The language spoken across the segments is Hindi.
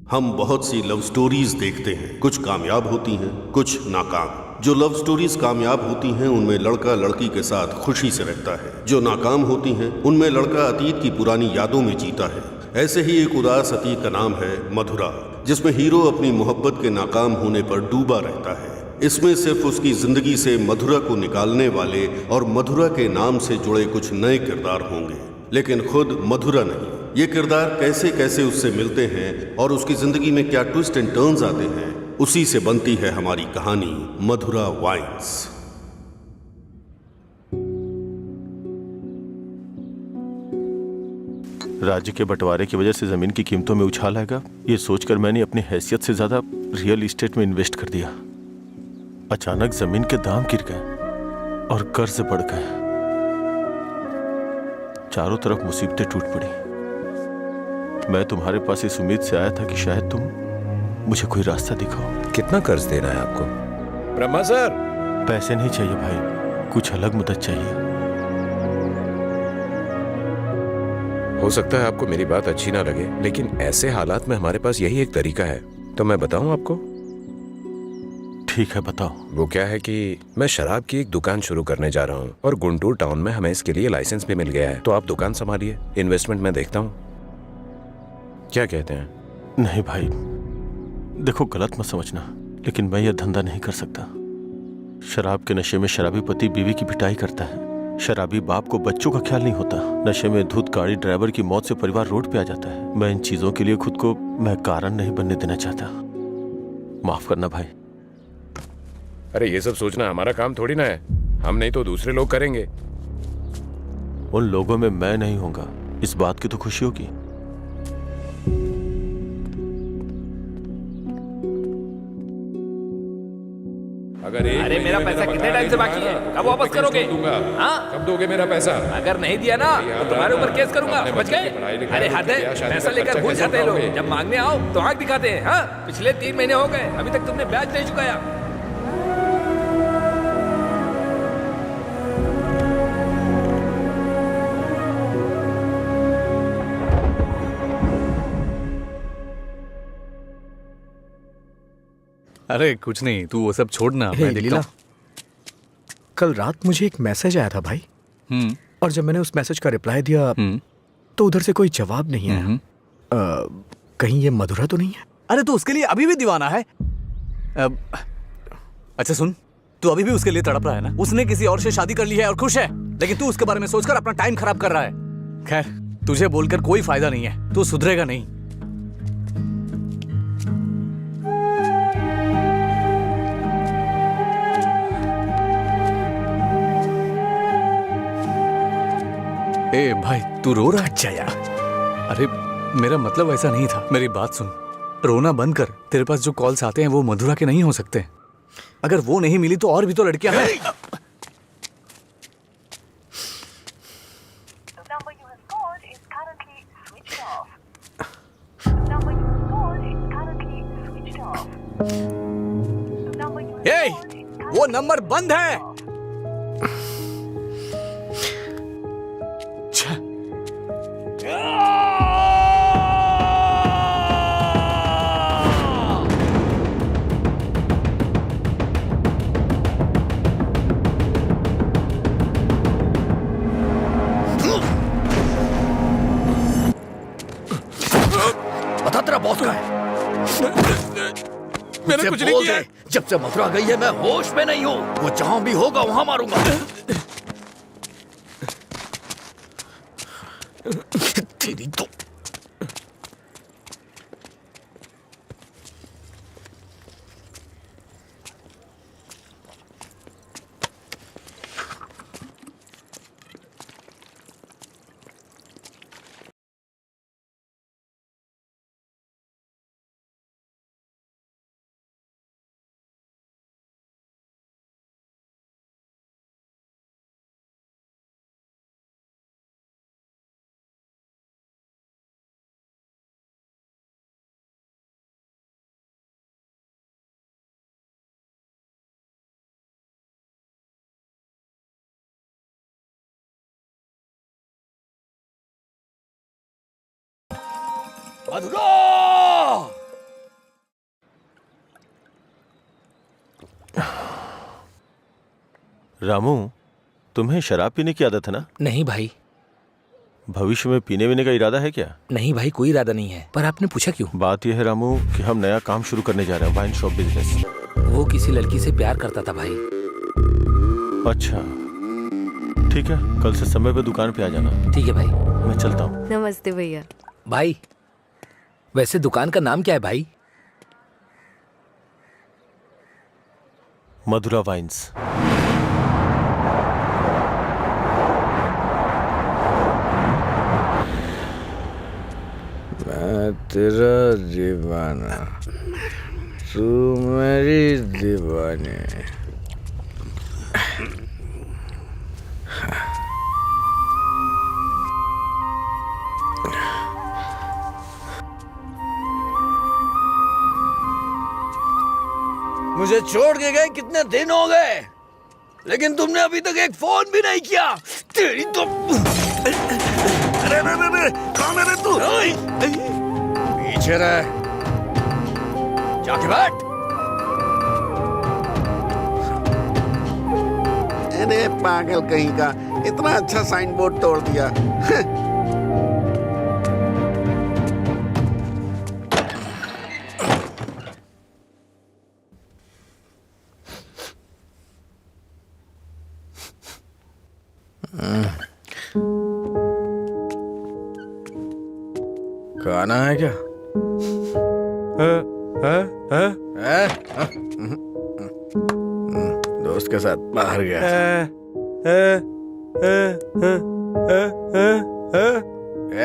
हम बहुत सी लव स्टोरीज देखते हैं, कुछ कामयाब होती हैं, कुछ नाकाम। जो लव स्टोरीज कामयाब होती हैं उनमें लड़का लड़की के साथ खुशी से रहता है, जो नाकाम होती हैं उनमें लड़का अतीत की पुरानी यादों में जीता है। ऐसे ही एक उदास अतीत का नाम है मधुरा, जिसमें हीरो अपनी मोहब्बत के नाकाम होने पर डूबा रहता है। इसमें सिर्फ उसकी जिंदगी से मधुरा को निकालने वाले और मधुरा के नाम से जुड़े कुछ नए किरदार होंगे, लेकिन खुद मधुरा नहीं। ये किरदार कैसे कैसे उससे मिलते हैं और उसकी जिंदगी में क्या ट्विस्ट एंड टर्न्स आते हैं, उसी से बनती है हमारी कहानी मधुरा वाइन्स। राज्य के बंटवारे की वजह से जमीन की कीमतों में उछाल आएगा, ये सोचकर मैंने अपनी हैसियत से ज्यादा रियल एस्टेट में इन्वेस्ट कर दिया। अचानक जमीन के दाम गिर गए और कर्ज बढ़ गए। चारों तरफ मुसीबतें टूट पड़ी। मैं तुम्हारे पास इस उम्मीद से आया था कि शायद तुम मुझे कोई रास्ता दिखाओ। कितना कर्ज देना है आपको? ब्रह्मा सर, पैसे नहीं चाहिए भाई, कुछ अलग मदद चाहिए। हो सकता है आपको मेरी बात अच्छी ना लगे, लेकिन ऐसे हालात में हमारे पास यही एक तरीका है। तो मैं बताऊं आपको? ठीक है, बताओ। वो क्या है कि मैं शराब की एक दुकान शुरू करने जा रहा हूँ और गुंटूर टाउन में हमें इसके लिए लाइसेंस भी मिल गया है। तो आप दुकान संभालिए, इन्वेस्टमेंट मैं देखता हूँ। क्या कहते हैं? नहीं भाई, देखो गलत मत समझना, लेकिन मैं यह धंधा नहीं कर सकता। शराब के नशे में शराबी पति बीवी की पिटाई करता है, शराबी बाप को बच्चों का ख्याल नहीं होता, नशे में धुत गाड़ी ड्राइवर की मौत से परिवार रोड पे आ जाता है। मैं इन चीजों के लिए खुद को मैं कारण नहीं बनने देना चाहता। माफ करना भाई। अरे ये सब सोचना हमारा काम थोड़ी ना है, हम नहीं तो दूसरे लोग करेंगे। उन लोगों में मैं नहीं होगा, इस बात की तो खुशी होगी। अरे मेरा पैसा कितने टाइम से बाकी है? कब वापस करोगे? हाँ? कब दोगे मेरा पैसा? अगर नहीं दिया ना तो तुम्हारे ऊपर केस करूंगा, समझ गए? अरे हद है, पैसा लेकर भूल जाते हैं लोग, जब मांगने आओ तो आंख दिखाते हैं। हाँ, पिछले 3 महीने हो गए, अभी तक तुमने ब्याज नहीं चुकाया। अरे कुछ नहीं, तू वो सब छोड़ना, मैं देखता हूँ। कल रात मुझे एक मैसेज आया था भाई, और जब मैंने उस मैसेज का रिप्लाई दिया तो उधर से कोई जवाब नहीं आया। कहीं ये मधुरा तो नहीं है? अरे तू उसके लिए अभी भी दीवाना है? अच्छा सुन, तू अभी भी उसके लिए तड़प रहा है ना? उसने किसी और से शादी कर ली है और खुश है, लेकिन तू उसके बारे में सोचकर अपना टाइम खराब कर रहा है। खैर, तुझे बोलकर कोई फायदा नहीं है, तू सुधरेगा नहीं। ए भाई, तू रो रहा है? अच्छा यार, अरे मेरा मतलब ऐसा नहीं था, मेरी बात सुन। रोना बंद कर। तेरे पास जो कॉल्स आते हैं वो मधुरा के नहीं हो सकते। अगर वो नहीं मिली तो और भी तो लड़कियां हैं। ए, वो नंबर बंद है। बता तेरा बॉस कहाँ है? मैंने कुछ नहीं किया। जब से मथुरा गई है मैं होश में नहीं हूँ। वो जहां भी होगा वहां मारूंगा। तेरी तो मधुरा! रामू, तुम्हें शराब पीने की आदत है ना? नहीं भाई, भविष्य में पीने वीने का इरादा है क्या? नहीं भाई, कोई इरादा नहीं है। पर आपने पूछा क्यों? बात यह है रामू कि हम नया काम शुरू करने जा रहे हैं, वाइन शॉप बिजनेस। वो किसी लड़की से प्यार करता था भाई। अच्छा ठीक है, कल से समय पे दुकान पे आ जाना। ठीक है भाई। मैं चलता हूँ। नमस्ते भैया। भाई वैसे दुकान का नाम क्या है भाई? मधुरा वाइन्स। मैं तेरा दीवाना, तू मेरी दीवानी। मुझे छोड़ के गए कितने दिन हो गए, लेकिन तुमने अभी तक एक फोन भी नहीं किया। तेरी तो अरे कौन है तू? पीछे रह, जाके बैठ। अरे पागल कहीं का, इतना अच्छा साइन बोर्ड तोड़ दिया। खाना है क्या? दोस्त के साथ बाहर गया।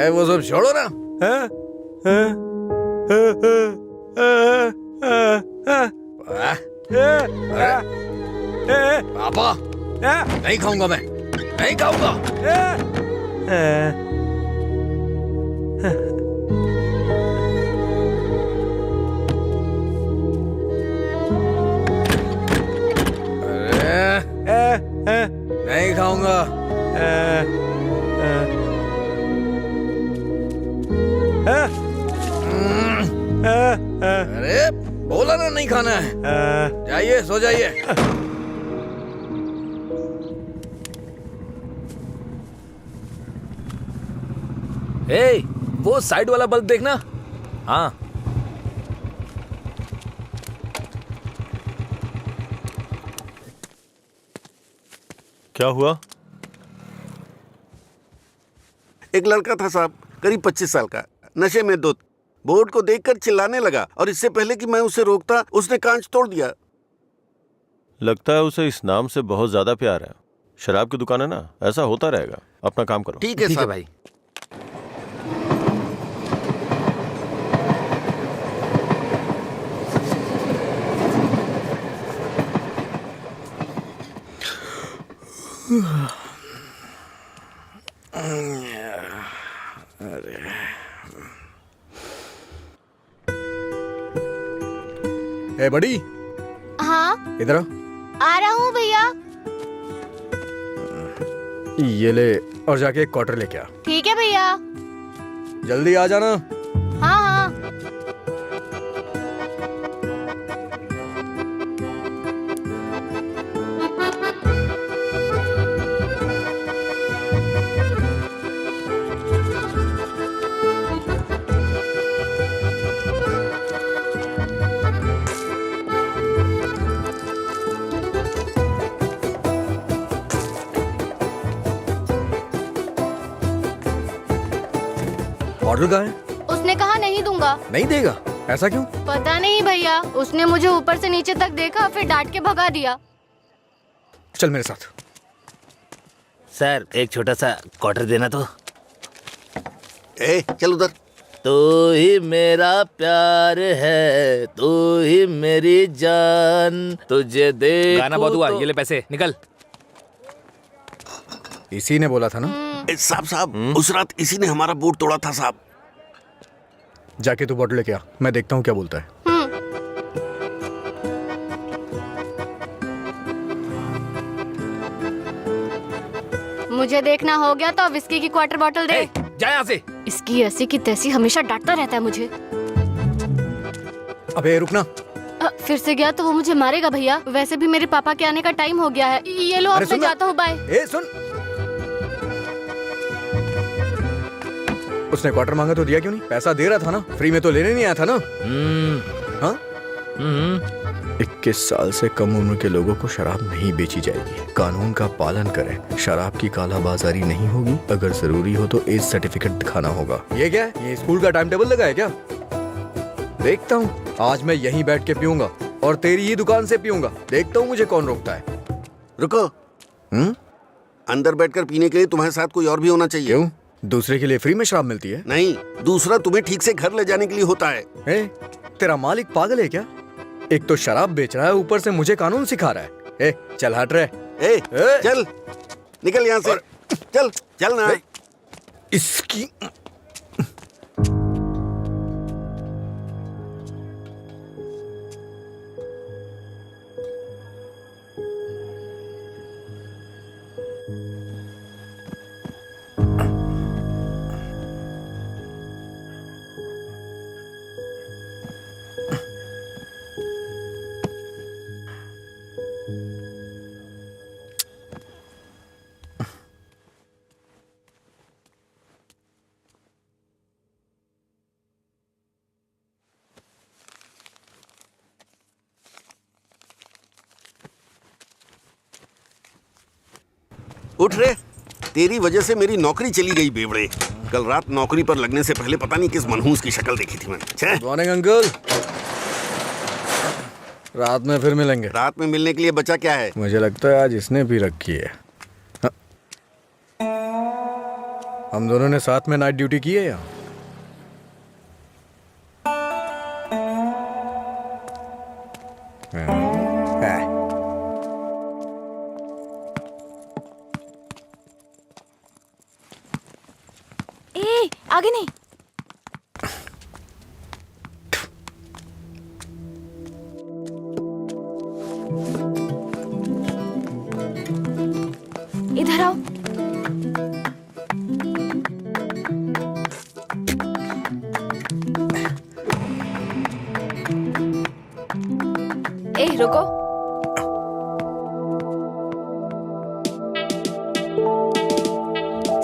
वो सब छोड़ो ना। पापा, नहीं खाऊंगा मैं, नहीं खाऊंगा। नहीं खाऊंगा। अरे बोला ना नहीं खाना है। जाइए, सो जाइए। ए, वो साइड वाला बल्ब देखना। हाँ क्या हुआ? एक लड़का था साहब, करीब 25 साल का, नशे में धुत, बोर्ड को देखकर चिल्लाने लगा और इससे पहले कि मैं उसे रोकता उसने कांच तोड़ दिया। लगता है उसे इस नाम से बहुत ज्यादा प्यार है। शराब की दुकान है ना, ऐसा होता रहेगा। अपना काम करो। ठीक है ठीक है साहब। भाई। ए बड़ी, हाँ इधर आ रहा हूँ भैया। ये ले और जाके एक क्वार्टर लेके आ। ठीक है भैया। जल्दी आ जाना। हाँ हाँ। ऑर्डर कहाँ है? उसने कहा नहीं दूंगा। नहीं देगा? ऐसा क्यों? पता नहीं भैया, उसने मुझे ऊपर से नीचे तक देखा, फिर डांट के भगा दिया। चल मेरे साथ। सर एक छोटा सा क्वार्टर देना तो। ए चल उधर। तू ही मेरा प्यार है, तू ही मेरी जान, तुझे देखूं। गाना बहुत हुआ, ये ले पैसे, निकल। इसी ने बोला था ना। साहब साहब, उस रात इसी ने हमारा बोर्ड तोड़ा था साहब। जाके तू बॉटल लेके आ, मैं देखता हूँ क्या बोलता है। मुझे देखना हो गया तो विस्की की क्वार्टर बॉटल दे। जा यहाँ से। इसकी ऐसी की तैसी हमेशा डांटता रहता है मुझे। अबे रुकना। फिर से गया तो वो मुझे मारेगा भैया। वैसे भी मेरे पापा के आने का टाइम हो गया है। ये लो, अब मैं जाता हूँ, बाय। ए सुन, उसने क्वार्टर मांगा तो दिया क्यों नहीं? पैसा दे रहा था ना, फ्री में तो लेने नहीं आया था ना। हाँ? 21 साल से कम उम्र के लोगों को शराब नहीं बेची जाएगी। कानून का पालन करें। शराब की कालाबाजारी नहीं होगी। अगर जरूरी हो तो एज सर्टिफिकेट दिखाना होगा। ये क्या है? ये स्कूल का टाइम टेबल लगा है क्या? देखता हूँ, आज मैं यहीं बैठ के पीऊंगा और तेरी ही दुकान से पीऊंगा। देखता हूँ मुझे कौन रोकता है। रुको। अंदर बैठकर पीने के लिए तुम्हारे साथ कोई और भी होना चाहिए। क्यों? दूसरे के लिए फ्री में शराब मिलती है? नहीं, दूसरा तुम्हें ठीक से घर ले जाने के लिए होता है। तेरा मालिक पागल है क्या? एक तो शराब बेच रहा है, ऊपर से मुझे कानून सिखा रहा है। चल हट रहे। चल निकल यहाँ से। चल चल ना। इसकी उठ रे, तेरी वजह से मेरी नौकरी चली गई बेवड़े। कल रात नौकरी पर लगने से पहले पता नहीं किस मनहूस की शक्ल देखी थी मैंने। मॉर्निंग अंकल, रात में फिर मिलेंगे। रात में मिलने के लिए बचा क्या है? मुझे लगता है आज इसने भी रखी है। हम दोनों ने साथ में नाइट ड्यूटी की है या? आगे नहीं। इधर आओ। रुको।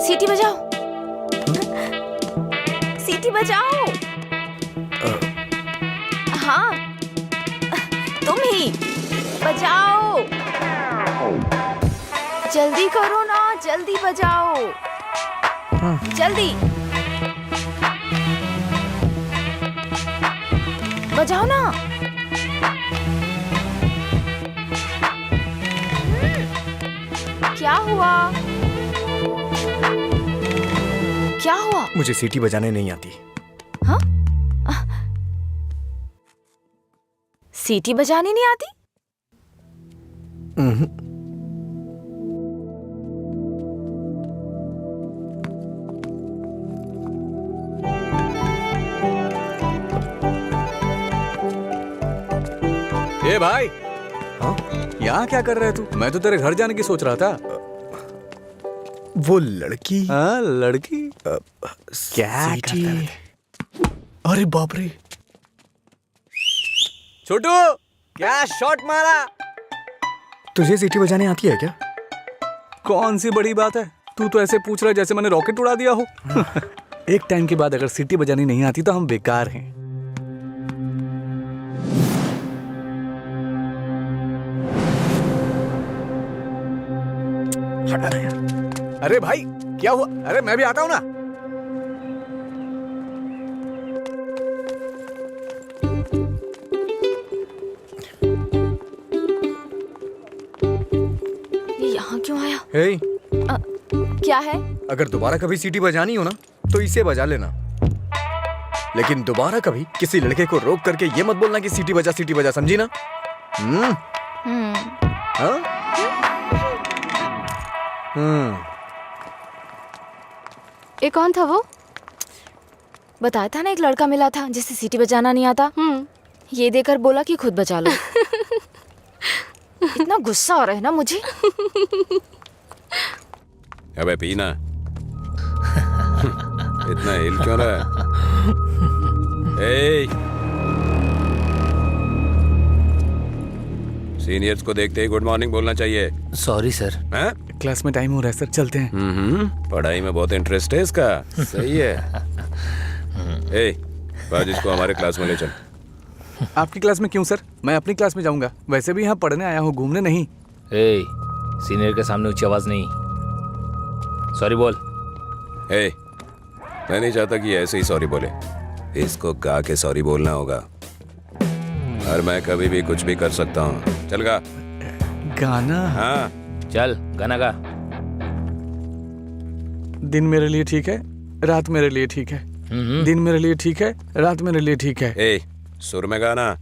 सीटी बजाओ। सीटी बजाओ। हाँ, तुम ही बजाओ। जल्दी करो ना, जल्दी बजाओ। जल्दी बजाओ ना। क्या हुआ? क्या हुआ? मुझे सीटी बजाने नहीं आती। हाँ? सीटी बजानी नहीं आती? ए भाई, हाँ? यहाँ क्या कर रहा है तू? मैं तो तेरे घर जाने की सोच रहा था। वो लड़की? हाँ, लड़की क्या करता है? अरे बाप रे! छोटू, क्या शॉट मारा? तुझे सीटी बजाने आती है क्या? कौन सी बड़ी बात है? तू तो ऐसे पूछ रहा है जैसे मैंने रॉकेट उड़ा दिया हो। एक टाइम के बाद अगर सीटी बजानी नहीं आती तो हम बेकार हैं। अरे भाई, क्या हुआ? अरे मैं भी आता हूं ना। ये यहाँ क्यों आया? हे, क्या है? अगर दोबारा कभी सीटी बजानी हो ना तो इसे बजा लेना, लेकिन दोबारा कभी किसी लड़के को रोक करके ये मत बोलना कि सीटी बजा, समझी ना? हाँ? ये कौन था वो? बताया था ना, एक लड़का मिला था जिसे सीटी बजाना नहीं आता। ये देकर बोला कि खुद बजा लो। इतना गुस्सा हो रहा है ना मुझे। अबे पीना। इतना हिल क्यों रहा है? सीनियर्स को देखते ही गुड मॉर्निंग बोलना चाहिए। Sorry sir. हैं? क्लास में टाइम हो रहा है सर, चलते हैं। पढ़ाई में बहुत इंटरेस्ट है इसका। सही है। ए, आज इसको हमारे क्लास में ले चल। आपकी क्लास में क्यों सर? मैं अपनी क्लास में जाऊंगा। वैसे भी यहाँ पढ़ने आया हूँ, घूमने नहीं। ए, सीनियर के सामने ऊंची आवाज नहीं। सॉरी बोल। ए, मैं नहीं चाहता कि ऐसे ही सॉरी बोले। इसको गा के सॉरी बोलना होगा। और मैं कभी भी कुछ भी कर सकता हूँ। चल गा। गाना? हाँ चल गाना गा। दिन मेरे लिए ठीक है, रात मेरे लिए ठीक है। दिन मेरे लिए ठीक है, रात मेरे लिए ठीक है। ए, सुर में गाना।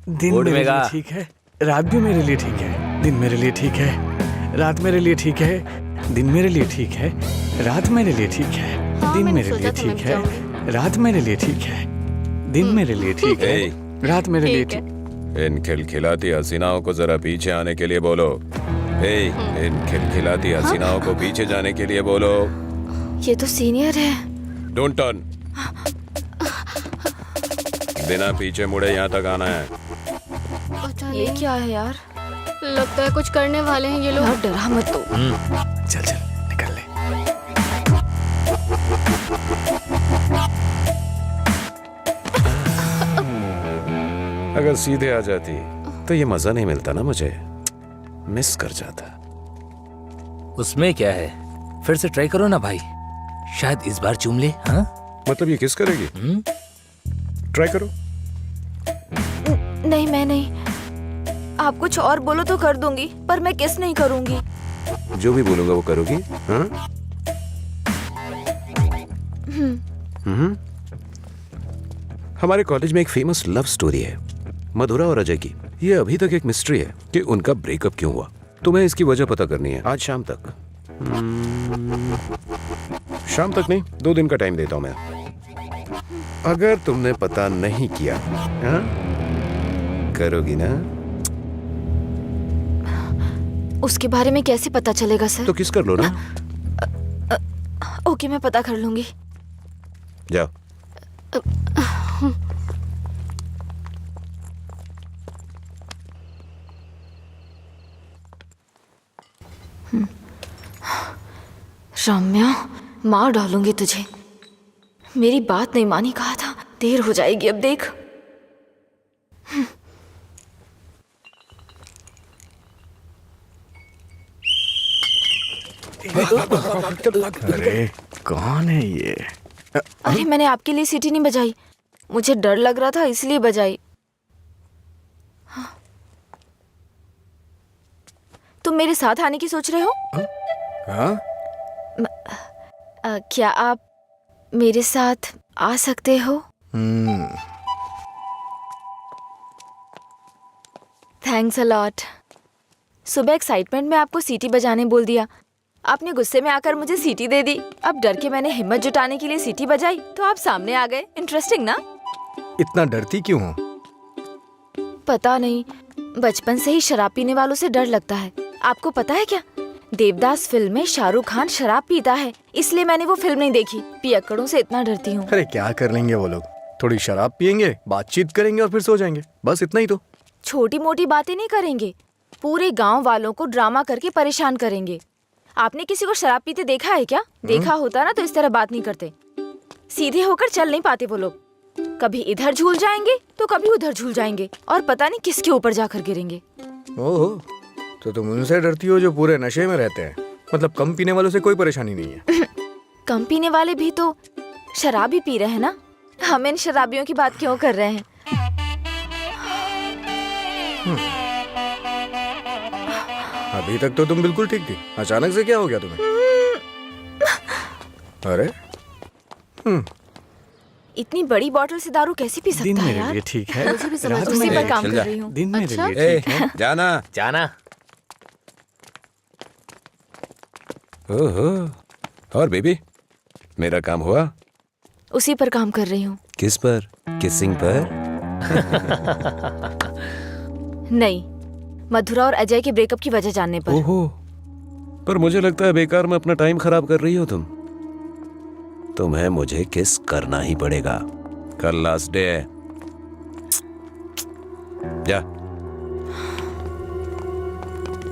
दिन बोर्ड मेरे में गा। लिए ठीक है, रात भी मेरे लिए ठीक है। दिन मेरे लिए ठीक है, रात मेरे लिए ठीक है। दिन मेरे लिए ठीक है, रात मेरे लिए ठीक है। दिन मैंने मेरे सोचा लिए था मैं ठीक भी है, रात मेरे लिए ठीक है। दिन मेरे लिए ठीक है, ए, रात मेरे लिए ठीक है। ठीक। इन खिलखिलाती हसीनाओं को जरा पीछे आने के लिए बोलो। ए, इन खिलखिलाती हसीनाओं को पीछे जाने के लिए बोलो। ये तो सीनियर है। Don't turn. बिना पीछे मुड़े यहाँ तक आना है। पता ये नहीं, क्या है यार? लगता है कुछ करने वाले हैं ये लोग। यार डरा मत तो। चल चल निकल ले। अगर सीधे आ जाती तो ये मजा नहीं मिलता ना, मुझे मिस कर जाता। उसमें क्या है, फिर से ट्राई करो ना भाई, शायद इस बार चूम ले। हाँ मतलब ये किस करेगी? ट्राई करो। नहीं मैं नहीं। आप कुछ और बोलो तो कर दूंगी, पर मैं किस नहीं करूंगी। जो भी बोलूंगा वो करोगी? हाँ? हमारे कॉलेज में एक फेमस लव स्टोरी है, मधुरा और अजय की। ये अभी तक एक मिस्ट्री है कि उनका ब्रेकअप क्यों हुआ। तुम्हें इसकी वजह पता करनी है आज शाम तक। शाम तक नहीं, 2 दिन का टाइम देता हूं मैं। अगर तुमने पता नहीं किया, हाँ? करोगी ना? उसके बारे में कैसे पता चलेगा सर? तो किस कर लो ना। ओके मैं पता कर लूंगी। जाओ। रम्या, मार डालूंगी तुझे। मेरी बात नहीं मानी, कहा था। देर हो जाएगी अब देख। अरे कौन है ये? अरे मैंने आपके लिए सीटी नहीं बजाई, मुझे डर लग रहा था इसलिए बजाई। हाँ। तुम मेरे साथ आने की सोच रहे हो? हाँ? क्या आप मेरे साथ आ सकते हो? Thanks a lot. सुबह एक्साइटमेंट में आपको सीटी बजाने बोल दिया, आपने गुस्से में आकर मुझे सीटी दे दी। अब डर के मैंने हिम्मत जुटाने के लिए सीटी बजाई तो आप सामने आ गए। इंटरेस्टिंग ना? इतना डरती क्यों हो? पता नहीं, बचपन से ही शराब पीने वालों से डर लगता है। आपको पता है क्या, देवदास फिल्म में शाहरुख खान शराब पीता है, इसलिए मैंने वो फिल्म नहीं देखी। पियक्कड़ों से इतना डरती हूँ। अरे क्या कर लेंगे वो लोग? थोड़ी शराब पियेंगे, बातचीत करेंगे और फिर सो जाएंगे, बस इतना ही तो। छोटी मोटी बातें नहीं करेंगे, पूरे गांव वालों को ड्रामा करके परेशान करेंगे। आपने किसी को शराब पीते देखा है क्या? देखा होता ना तो इस तरह बात नहीं करते। सीधे होकर चल नहीं पाते वो लोग, कभी इधर झूल जाएंगे तो कभी उधर झूल जाएंगे और पता नहीं किसके ऊपर जाकर गिरेंगे। ओहो, तो तुम उनसे डरती हो जो पूरे नशे में रहते हैं। मतलब कम पीने वालों से कोई परेशानी नहीं है। कम पीने वाले भी तो शराब ही पी रहे हैं ना, हम इन शराबियों की बात क्यों कर रहे हैं? अभी तक तो तुम बिल्कुल ठीक थी, अचानक से क्या हो गया तुम्हें? अरे इतनी बड़ी बोतल से दारू कैसे पी दिन सकता है मेरे यार? लिए ठीक है, मुझे भी समझ रात उसी मेरे पर लिए काम चल कर जा। रही हूँ। दिन मेरे अच्छा? लिए ठीक है। जाना। जाना। ओहो, और बेबी, मेरा काम हुआ? उसी पर काम कर रही हूँ। किस पर? किसिंग पर? नहीं, मधुरा और अजय के ब्रेकअप की वजह जानने पर। ओहो, पर मुझे लगता है बेकार में अपना टाइम खराब कर रही हो तुम। तुम्हें मुझे किस करना ही पड़ेगा, कल लास्ट डे है। जा।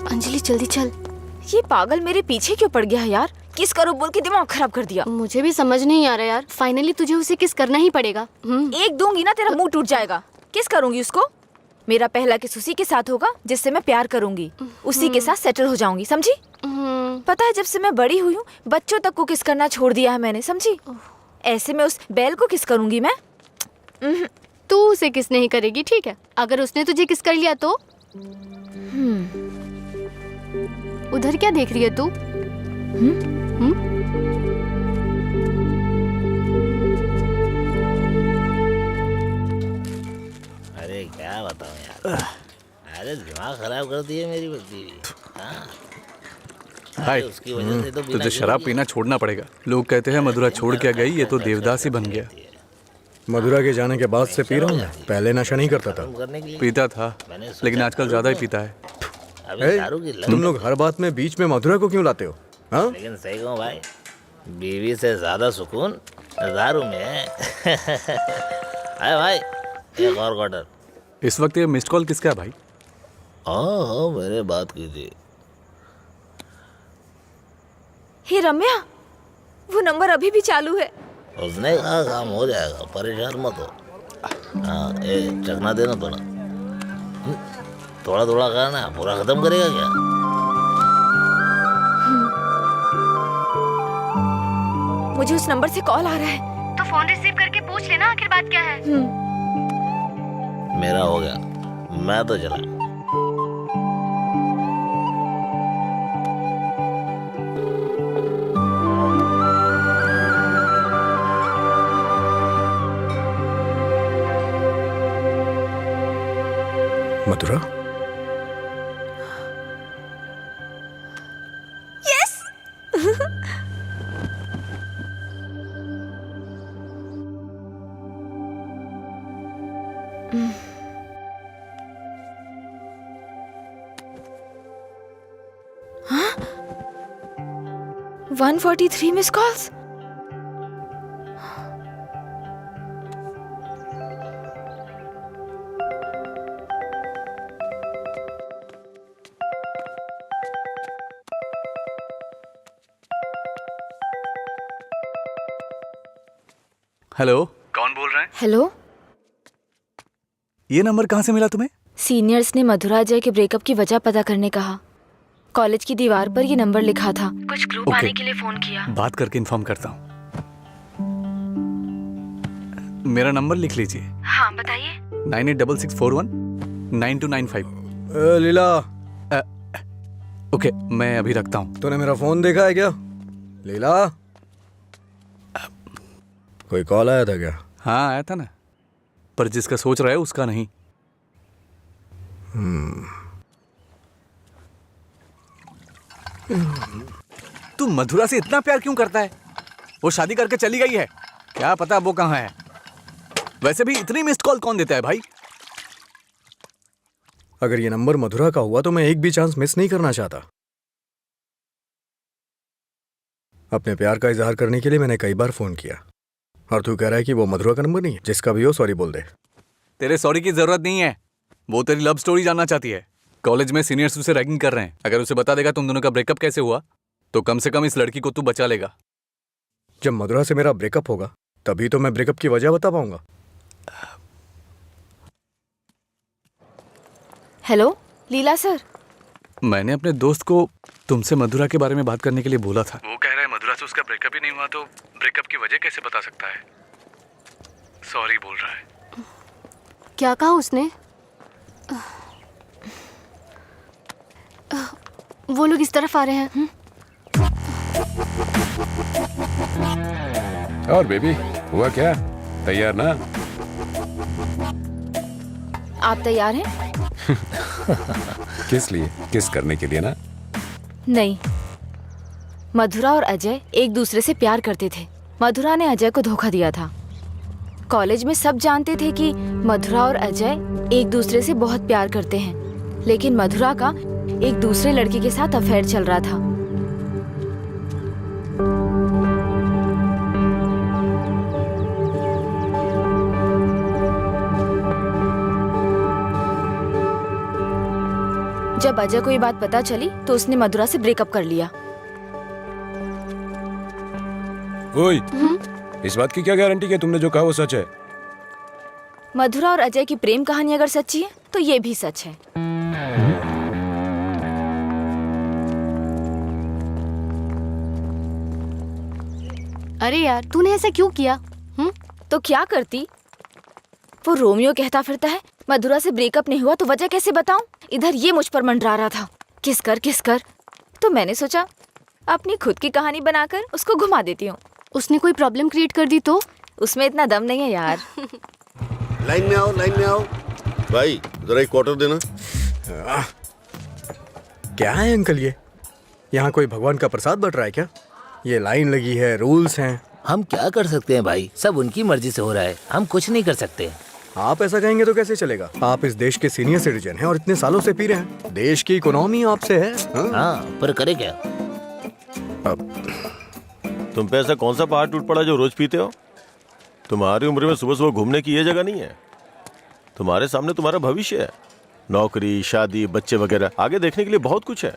अंजलि जल्दी चल। ये पागल मेरे पीछे क्यों पड़ गया है यार? किस करो बोल के दिमाग खराब कर दिया। मुझे भी समझ नहीं आ रहा यार, फाइनली तुझे उसे किस करना ही पड़ेगा। एक दूंगी ना तेरा मुंह टूट जाएगा। किस करूंगी उसको? मेरा पहला किस उसी के साथ होगा जिससे मैं प्यार करूंगी, उसी के साथ सेटल हो जाऊंगी, समझी? पता है जब से मैं बड़ी हुई हूँ बच्चों तक को किस करना छोड़ दिया है मैंने, समझी? ऐसे में उस बैल को किस करूंगी मैं? तू उसे किस नहीं करेगी, ठीक है? अगर उसने तुझे किस कर लिया तो? उधर क्या देख रही है तू? अरे क्या बताऊं यार, अरे दिमाग खराब कर दिए मेरी बीवी। हाय, उसकी वजह से तो तुझे शराब पीना छोड़ना पड़ेगा। लोग कहते हैं मधुरा छोड़ के गई, ये तो देवदास ही बन गया। मधुरा के जाने के बाद से पी रहा हूँ मैं। पहले नशा नहीं करता था। पीता था, लेकिन आजकल ज्यादा ही पीता है। अभी दारू की लत। तुम लोग हर बात में बीच में मधुरा को क्यों लाते हो? हाँ? लेकिन सही कहूँ भाई, बीवी से ज्यादा सुकून दारू में है। अरे भाई, एक और क्वार्टर। इस वक्त ये मिस्ड कॉल किसका है भाई? हाँ मैंने बात की थी। हे रम्या, वो नंबर अभी भी चालू है। उसने कहा काम हो जाएगा, परेशान मत हो। हाँ, चखना देना थोड़ा। थोड़ा थोड़ा करना, पूरा खत्म करेगा क्या? मुझे उस नंबर से कॉल आ रहा है। तो फोन रिसीव करके पूछ लेना आखिर बात क्या है। मेरा हो गया, मैं तो चला। मधुरा? यस। 143 miss calls. हेलो, कौन बोल रहा है? हेलो, ये नंबर कहाँ से मिला तुम्हें? सीनियर्स ने मधुरा जय के ब्रेकअप की वजह पता करने कहा। कॉलेज की दीवार पर ये नंबर लिखा था। कुछ ग्रुप आने के लिए फोन किया। बात करके इन्फॉर्म करता हूँ। मेरा नंबर लिख लीजिए। हाँ बताइए। 9866419295। लीला, ओके, मैं अभी रखता हूँ। तूने मेरा फोन देखा है क्या? लीला, कोई कॉल आया था क्या? हाँ आया था ना, पर जिसका सोच रहा है उसका नहीं। तू मधुरा से इतना प्यार क्यों करता है? वो शादी करके चली गई है, क्या पता वो कहाँ है। वैसे भी इतनी मिस्ड कॉल कौन देता है भाई? अगर ये नंबर मधुरा का हुआ तो मैं एक भी चांस मिस नहीं करना चाहता। अपने प्यार का इजहार करने के लिए मैंने कई बार फोन किया, और तू कह रहा है कि वो मधुरा का नंबर नहीं है? जिसका भी हो सॉरी बोल दे। तेरे सॉरी की जरूरत नहीं है, वो तेरी लव स्टोरी जानना चाहती है। कॉलेज में सीनियर्स उसे रैगिंग कर रहे हैं। अगर उसे बता देगा तुम दोनों का ब्रेकअप कैसे हुआ तो कम से कम इस लड़की को तू बचा लेगा। जब मधुरा से मेरा ब्रेकअप होगा तभी तो मैं ब्रेकअप की वजह बता पाऊंगा। हेलो लीला सर। मैंने अपने दोस्त को तुमसे मधुरा के बारे में बात करने के लिए बोला था। वो कह रहा है मधुरा से उसका ब्रेकअप ही नहीं हुआ तो ब्रेकअप की वजह कैसे बता सकता है। सॉरी बोल रहा है। क्या कहा उसने? वो लोग इस तरफ आ रहे हैं। और बेबी हुआ क्या? तैयार ना? आप तैयार हैं? किस लिए? किस करने के लिए ना? नहीं, मधुरा और अजय एक दूसरे से प्यार करते थे। मधुरा ने अजय को धोखा दिया था। कॉलेज में सब जानते थे कि मधुरा और अजय एक दूसरे से बहुत प्यार करते हैं, लेकिन मधुरा का एक दूसरे लड़के के साथ अफेयर चल रहा था। जब अजय को ये बात पता चली तो उसने मधुरा से ब्रेकअप कर लिया। ओए, इस बात की क्या गारंटी है तुमने जो कहा वो सच है? मधुरा और अजय की प्रेम कहानी अगर सच्ची है तो ये भी सच है। अरे यार तूने ऐसा क्यों किया? तो क्या करती? वो रोमियो कहता फिरता है मधुरा से ब्रेकअप नहीं हुआ तो वजह कैसे बताऊं? इधर ये मुझ पर मंडरा रहा था किस कर। तो मैंने सोचा अपनी खुद की कहानी बनाकर उसको घुमा देती हूँ। उसने कोई प्रॉब्लम क्रिएट कर दी तो? उसमें इतना दम नहीं है यार। लाइन में आओ, लाइन में आओ। भाई जरा एक क्वार्टर देना। क्या है अंकल ये? यहाँ कोई भगवान का प्रसाद बट रहा है क्या? ये लाइन लगी है, रूल्स हैं। हम क्या कर सकते हैं भाई, सब उनकी मर्जी से हो रहा है, हम कुछ नहीं कर सकते। आप ऐसा कहेंगे तो कैसे चलेगा? आप इस देश के सीनियर सिटीजन हैं और इतने सालों से पी रहे हैं। देश की इकोनॉमी आपसे है। हाँ पर करे क्या? तुम पे ऐसा कौन सा पहाड़ टूट पड़ा जो रोज पीते हो? तुम्हारी उम्र में सुबह सुबह घूमने की ये जगह नहीं है। तुम्हारे सामने तुम्हारा भविष्य है, नौकरी, शादी, बच्चे वगैरह। आगे देखने के लिए बहुत कुछ है।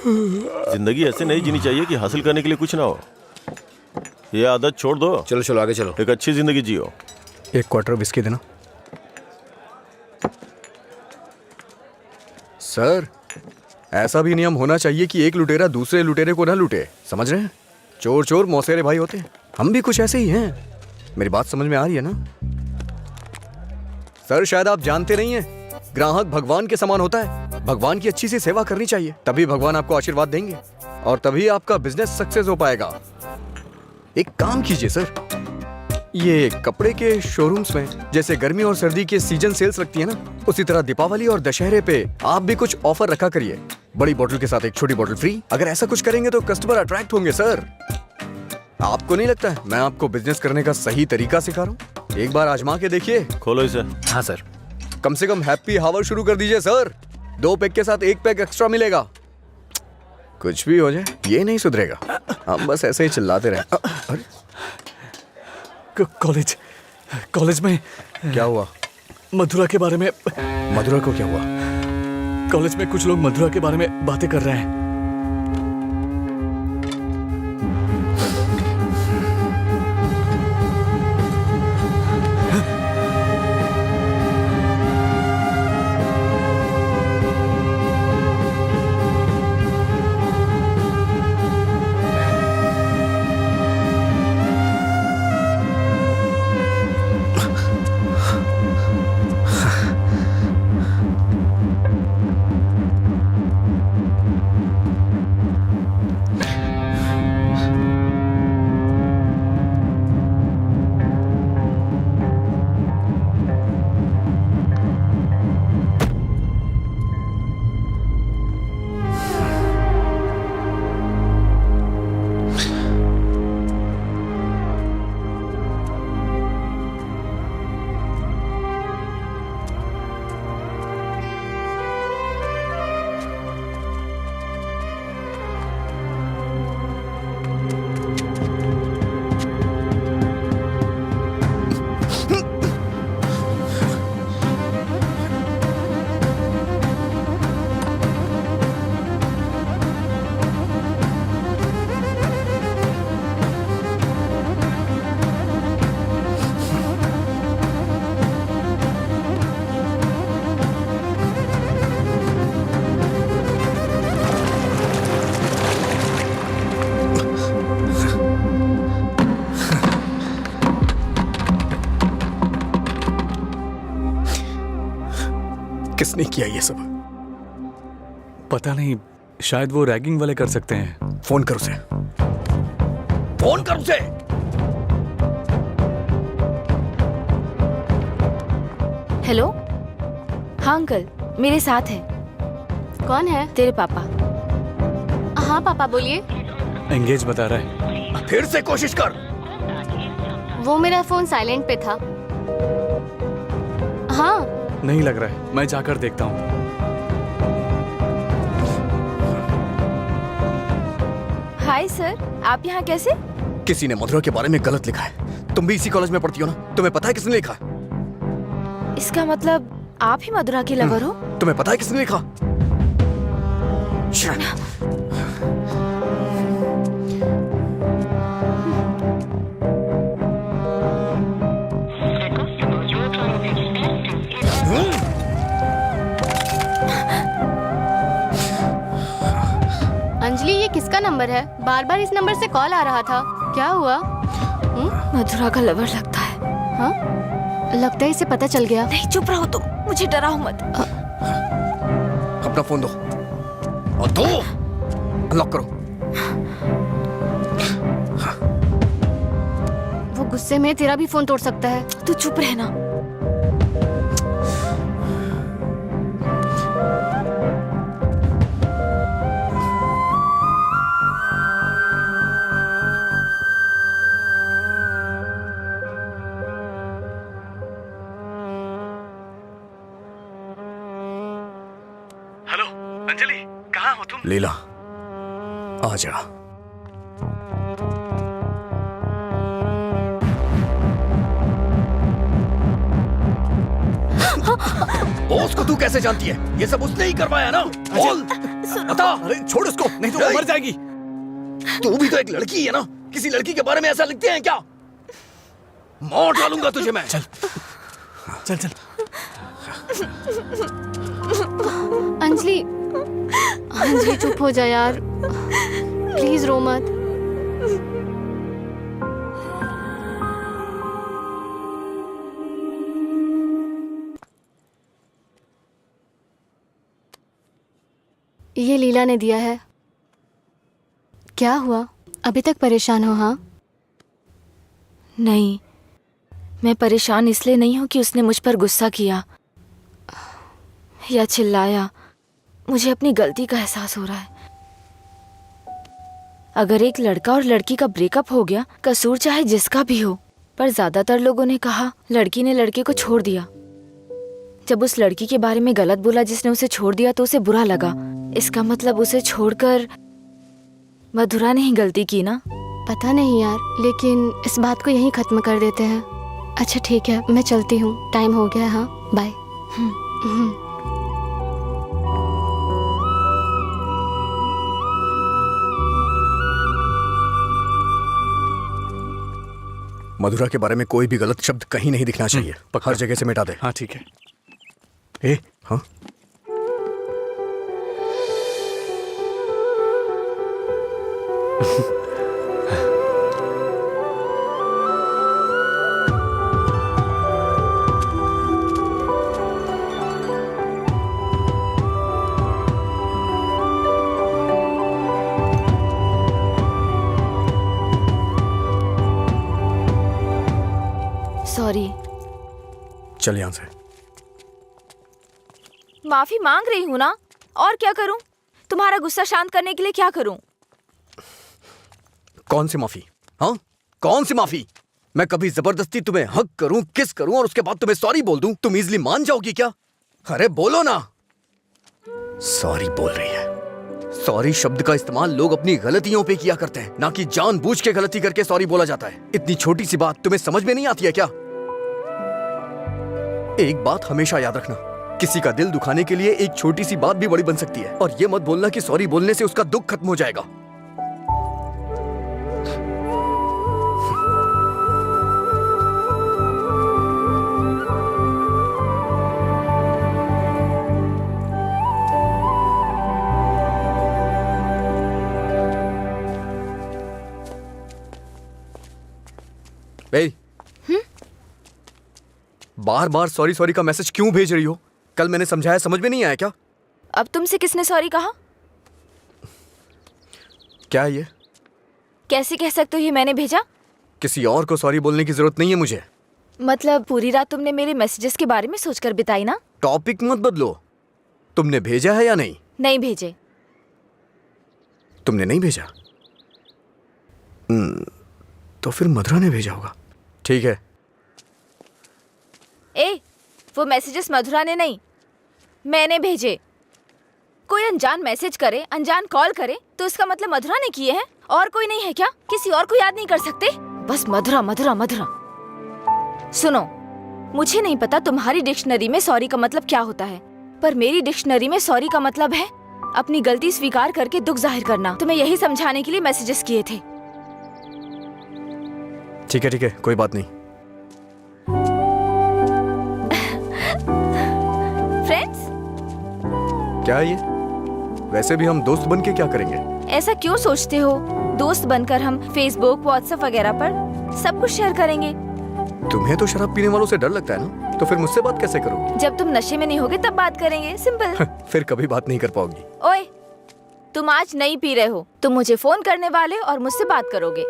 जिंदगी ऐसे नहीं जीनी चाहिए कि हासिल करने के लिए कुछ ना हो। ये आदत छोड़ दो। चलो चलो आगे चलो। एक अच्छी जिंदगी जियो। एक क्वार्टर विस्की देना। सर, ऐसा भी नियम होना चाहिए कि एक लुटेरा दूसरे लुटेरे को ना लूटे। समझ रहे हैं? चोर चोर मौसेरे भाई होते हैं। हम भी कुछ ऐसे ही हैं। मेरी बात समझ में आ रही है ना? सर शायद आप जानते नहीं हैं, ग्राहक भगवान के समान होता है। भगवान की अच्छी सी सेवा करनी चाहिए, तभी भगवान आपको आशीर्वाद देंगे और तभी आपका बिजनेस सक्सेस हो पाएगा। एक काम कीजिए सर, ये कपड़े के शोरूम्स में जैसे गर्मी और सर्दी के सीजन सेल्स लगती है ना, उसी तरह दीपावली और दशहरे पे आप भी कुछ ऑफर रखा करिए। बड़ी बोतल के साथ एक छोटी बोतल फ्री। अगर ऐसा कुछ करेंगे तो कस्टमर अट्रैक्ट होंगे सर। आपको नहीं लगता है मैं आपको बिजनेस करने का सही तरीका सिखा रहा हूँ? एक बार आजमा के देखिए। खोलो इसे। हाँ सर। कम से कम हैप्पी हावर शुरू कर दीजिए सर। 2 पैक के साथ 1 पैक एक्स्ट्रा मिलेगा। कुछ भी हो जाए ये नहीं सुधरेगा। हम बस ऐसे ही चिल्लाते रहे। कॉलेज में क्या हुआ? मधुरा के बारे में। मधुरा को क्या हुआ? कॉलेज में कुछ लोग मधुरा के बारे में बातें कर रहे हैं। किसने किया ये सब? पता नहीं, शायद वो रैगिंग वाले कर सकते हैं। फोन करो उसे। फोन कर उसे। हेलो। हाँ अंकल, मेरे साथ है। कौन है? तेरे पापा। हाँ पापा बोलिए। एंगेज बता रहा है। फिर से कोशिश कर। वो मेरा फोन साइलेंट पे था। हाँ नहीं लग रहा है, मैं जाकर देखता हूँ। हाय सर, आप यहाँ कैसे? किसी ने मधुरा के बारे में गलत लिखा है। तुम भी इसी कॉलेज में पढ़ती हो ना? तुम्हें पता है किसने लिखा? इसका मतलब आप ही मधुरा के लवर हो? तुम्हें पता है किसने लिखा? अंजलि, ये किसका नंबर है? बार बार इस नंबर से कॉल आ रहा था, क्या हुआ? मधुरा का लवर लगता है। हाँ, लगता है इसे पता चल गया। नहीं, चुप रहो तुम, मुझे डराओ मत। अपना फोन दो और दो, लॉक करो। वो गुस्से में तेरा भी फोन तोड़ सकता है। तू चुप रहना। हेलो अंजलि, कहाँ हो तुम? लीला, आ जा। बॉस को तू कैसे जानती है? ये सब उसने ही करवाया ना? बोल, बता। अरे छोड़ उसको, नहीं तो वो मर जाएगी। तू भी तो एक लड़की है ना? किसी लड़की के बारे में ऐसा लिखते हैं क्या? मार डालूंगा तुझे मैं। चल चल चल। अंजलि, अंजलि चुप हो जा यार, प्लीज रो मत। ये लीला ने दिया है। क्या हुआ, अभी तक परेशान हो? हाँ? नहीं, मैं परेशान इसलिए नहीं हूँ कि उसने मुझ पर गुस्सा किया या चिल्लाया। मुझे अपनी गलती का एहसास हो रहा है। अगर एक लड़का और लड़की का ब्रेकअप हो गया, कसूर चाहे जिसका भी हो, पर ज्यादातर लोगों ने कहा लड़की ने लड़के को छोड़ दिया। जब उस लड़की के बारे में गलत बोला जिसने उसे छोड़ दिया तो उसे बुरा लगा। इसका मतलब उसे छोड़कर मधुरा ने ही गलती की ना? पता नहीं यार, लेकिन इस बात को यहीं खत्म कर देते हैं। अच्छा ठीक है, मैं चलती हूँ, टाइम हो गया। हाँ, बाय। मधुरा के बारे में कोई भी गलत शब्द कहीं नहीं दिखना चाहिए। हर जगह से मिटा दे। हाँ ठीक है। ए, हाँ? सॉरी। चल यहाँ से। माफी मांग रही हूँ ना, और क्या करूँ? तुम्हारा गुस्सा शांत करने के लिए क्या करूँ? कौन सी माफी? हाँ, कौन सी माफी? मैं कभी जबरदस्ती तुम्हें हक करूं, किस करूं और उसके बाद तुम्हें सॉरी बोल दूं? तुम इजीली मान जाओगी क्या? अरे बोलो ना। सॉरी बोल रही है। सॉरी शब्द का इस्तेमाल लोग अपनी गलतियों पे किया करते हैं, ना कि जानबूझ के गलती करके सॉरी बोला जाता है। इतनी छोटी सी बात तुम्हें समझ में नहीं आती है क्या? एक बात हमेशा याद रखना, किसी का दिल दुखाने के लिए एक छोटी सी बात भी बड़ी बन सकती है। और ये मत बोलना कि सॉरी बोलने से उसका दुख खत्म हो जाएगा। बार बार सॉरी सॉरी का मैसेज क्यों भेज रही हो? कल मैंने समझाया, समझ में नहीं आया क्या? अब तुमसे किसने सॉरी कहा? क्या है ये? कैसे कह सकते हो ये मैंने भेजा? किसी और को सॉरी बोलने की जरूरत नहीं है मुझे। मतलब पूरी रात तुमने मेरे मैसेजेस के बारे में सोचकर बिताई ना? टॉपिक मत बदलो। तुमने भेजा है या नहीं? नहीं भेजे। तुमने नहीं भेजा? तो फिर मधुरा ने भेजा होगा। ठीक है। ए, वो मैसेजेस मधुरा ने नहीं, मैंने भेजे। कोई अनजान मैसेज करे, अनजान कॉल करे तो इसका मतलब मधुरा ने किए हैं? और कोई नहीं है क्या? किसी और को याद नहीं कर सकते? बस मधुरा मधुरा मधुरा। सुनो, मुझे नहीं पता तुम्हारी डिक्शनरी में सॉरी का मतलब क्या होता है, पर मेरी डिक्शनरी में सॉरी का मतलब है अपनी गलती स्वीकार करके दुख जाहिर करना। तुम्हें यही समझाने के लिए मैसेजेस किए थे। ठीक है, कोई बात नहीं। फ्रेंड्स? क्या है ये? वैसे भी हम दोस्त बन के क्या करेंगे? ऐसा क्यों सोचते हो? दोस्त बनकर हम फेसबुक, व्हाट्सएप वगैरह पर सब कुछ शेयर करेंगे। तुम्हें तो शराब पीने वालों से डर लगता है ना, तो फिर मुझसे बात कैसे करोगे? जब तुम नशे में नहीं होगे तब बात करेंगे, सिंपल। फिर कभी बात नहीं कर पाओगी। ओए, तुम आज नहीं पी रहे हो, तुम मुझे फोन करने वाले और मुझसे बात करोगे।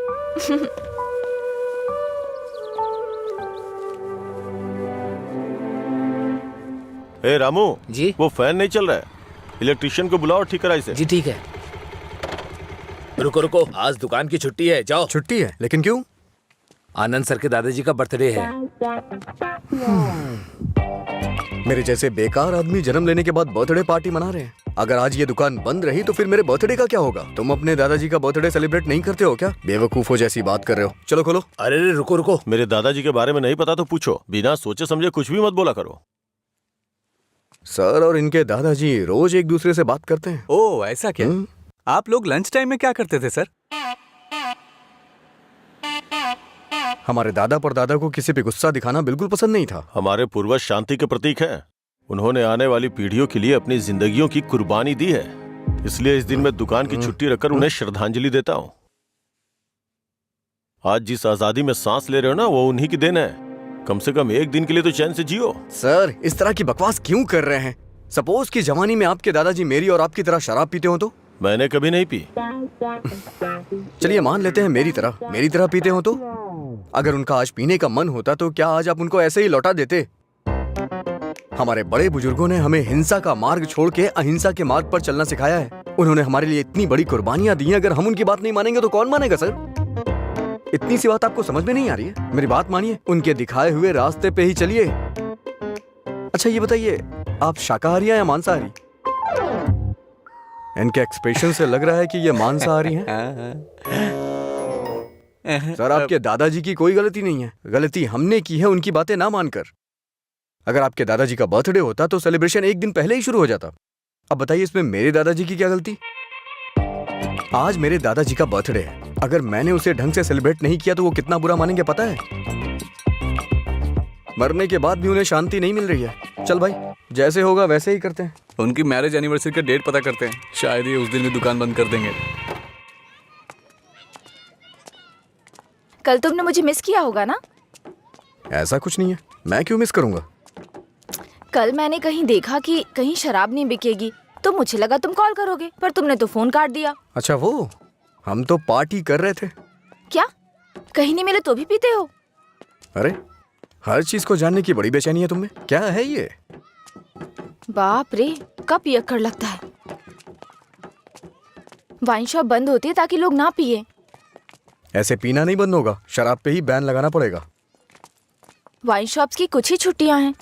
ए रामू जी? वो फैन नहीं चल रहा है, इलेक्ट्रिशियन को बुलाओ, ठीक करा इसे। जी ठीक है। रुको रुको, आज दुकान की छुट्टी है, जाओ। छुट्टी है? लेकिन क्यों? आनंद सर के दादाजी का बर्थडे है। मेरे जैसे बेकार आदमी जन्म लेने के बाद बर्थडे पार्टी मना रहे हैं। अगर आज ये दुकान बंद रही तो फिर मेरे बर्थडे का क्या होगा? तुम अपने दादाजी का बर्थडे सेलिब्रेट नहीं करते हो क्या? बेवकूफों जैसी बात कर रहे हो। चलो खोलो। अरे रुको रुको, मेरे दादाजी के बारे में नहीं पता तो पूछो, बिना सोचे समझे कुछ भी मत बोला करो। सर और इनके दादाजी रोज एक दूसरे से बात करते हैं। ओह, ऐसा क्या? आप लोग लंच टाइम में क्या करते थे सर? हमारे दादा परदादा को किसी पे गुस्सा दिखाना बिल्कुल पसंद नहीं था। हमारे पूर्वज शांति के प्रतीक हैं। उन्होंने आने वाली पीढ़ियों के लिए अपनी जिंदगियों की कुर्बानी दी है, इसलिए इस दिन मैं दुकान की छुट्टी रखकर उन्हें श्रद्धांजलि देता हूँ। आज जिस आजादी में सांस ले रहे हो ना, वो उन्हीं की देन है। कम से कम एक दिन के लिए तो चैन से जियो। सर, इस तरह की बकवास क्यों कर रहे हैं? सपोज कि जवानी में आपके दादाजी मेरी और आपकी तरह शराब पीते हो तो? मैंने कभी नहीं पी। चलिए मान लेते हैं मेरी तरह पीते हो तो? अगर उनका आज पीने का मन होता तो क्या आज आप उनको ऐसे ही लौटा देते? हमारे बड़े बुजुर्गों ने हमें हिंसा का मार्ग छोड़ के अहिंसा के मार्ग पर चलना सिखाया है। उन्होंने हमारे लिए इतनी बड़ी कुर्बानियां दी हैं, अगर हम उनकी बात नहीं मानेंगे तो कौन मानेगा सर? इतनी सी बात आपको समझ में नहीं आ रही है? मेरी बात मानिए, उनके दिखाए हुए रास्ते पे ही चलिए। अच्छा ये बताइए, आप शाकाहारी हैं या मांसाहारी? इनके एक्सप्रेशन से लग रहा है कि ये मांसाहारी हैं। सर, आपके दादाजी की कोई गलती नहीं है, गलती हमने की है उनकी बातें ना मानकर। अगर आपके दादाजी का बर्थडे होता तो सेलिब्रेशन एक दिन पहले ही शुरू हो जाता। अब बताइए इसमें मेरे दादाजी की क्या गलती? आज मेरे दादाजी का बर्थडे है, अगर मैंने उसे ढंग से सेलिब्रेट नहीं किया तो वो कितना बुरा मानेंगे पता है? मरने के बाद भी उन्हें शांति नहीं मिल रही है। चल भाई, जैसे होगा वैसे ही करते हैं। उनकी मैरिज एनिवर्सरी का डेट पता करते हैं, शायद ये उस दिन भी दुकान बंद कर देंगे। कल तुमने मुझे मिस किया होगा ना? ऐसा कुछ नहीं है, मैं क्यों मिस करूंगा? कल मैंने कहीं देखा कि कहीं शराब नहीं बिकेगी, तो मुझे लगा तुम कॉल करोगे, पर तुमने तो फोन काट दिया। अच्छा वो, हम तो पार्टी कर रहे थे। क्या? कहीं नहीं मिले तो भी पीते हो? अरे, हर चीज को जानने की बड़ी बेचैनी है तुम्हें। क्या है ये? बाप रे, कब पियक्कड़ लगता है। वाइन शॉप बंद होती है ताकि लोग ना पिए। ऐसे पीना नहीं बंद होगा, शराब पे ही बैन लगाना पड़ेगा। वाइन शॉप्स की कुछ ही छुट्टियां हैं,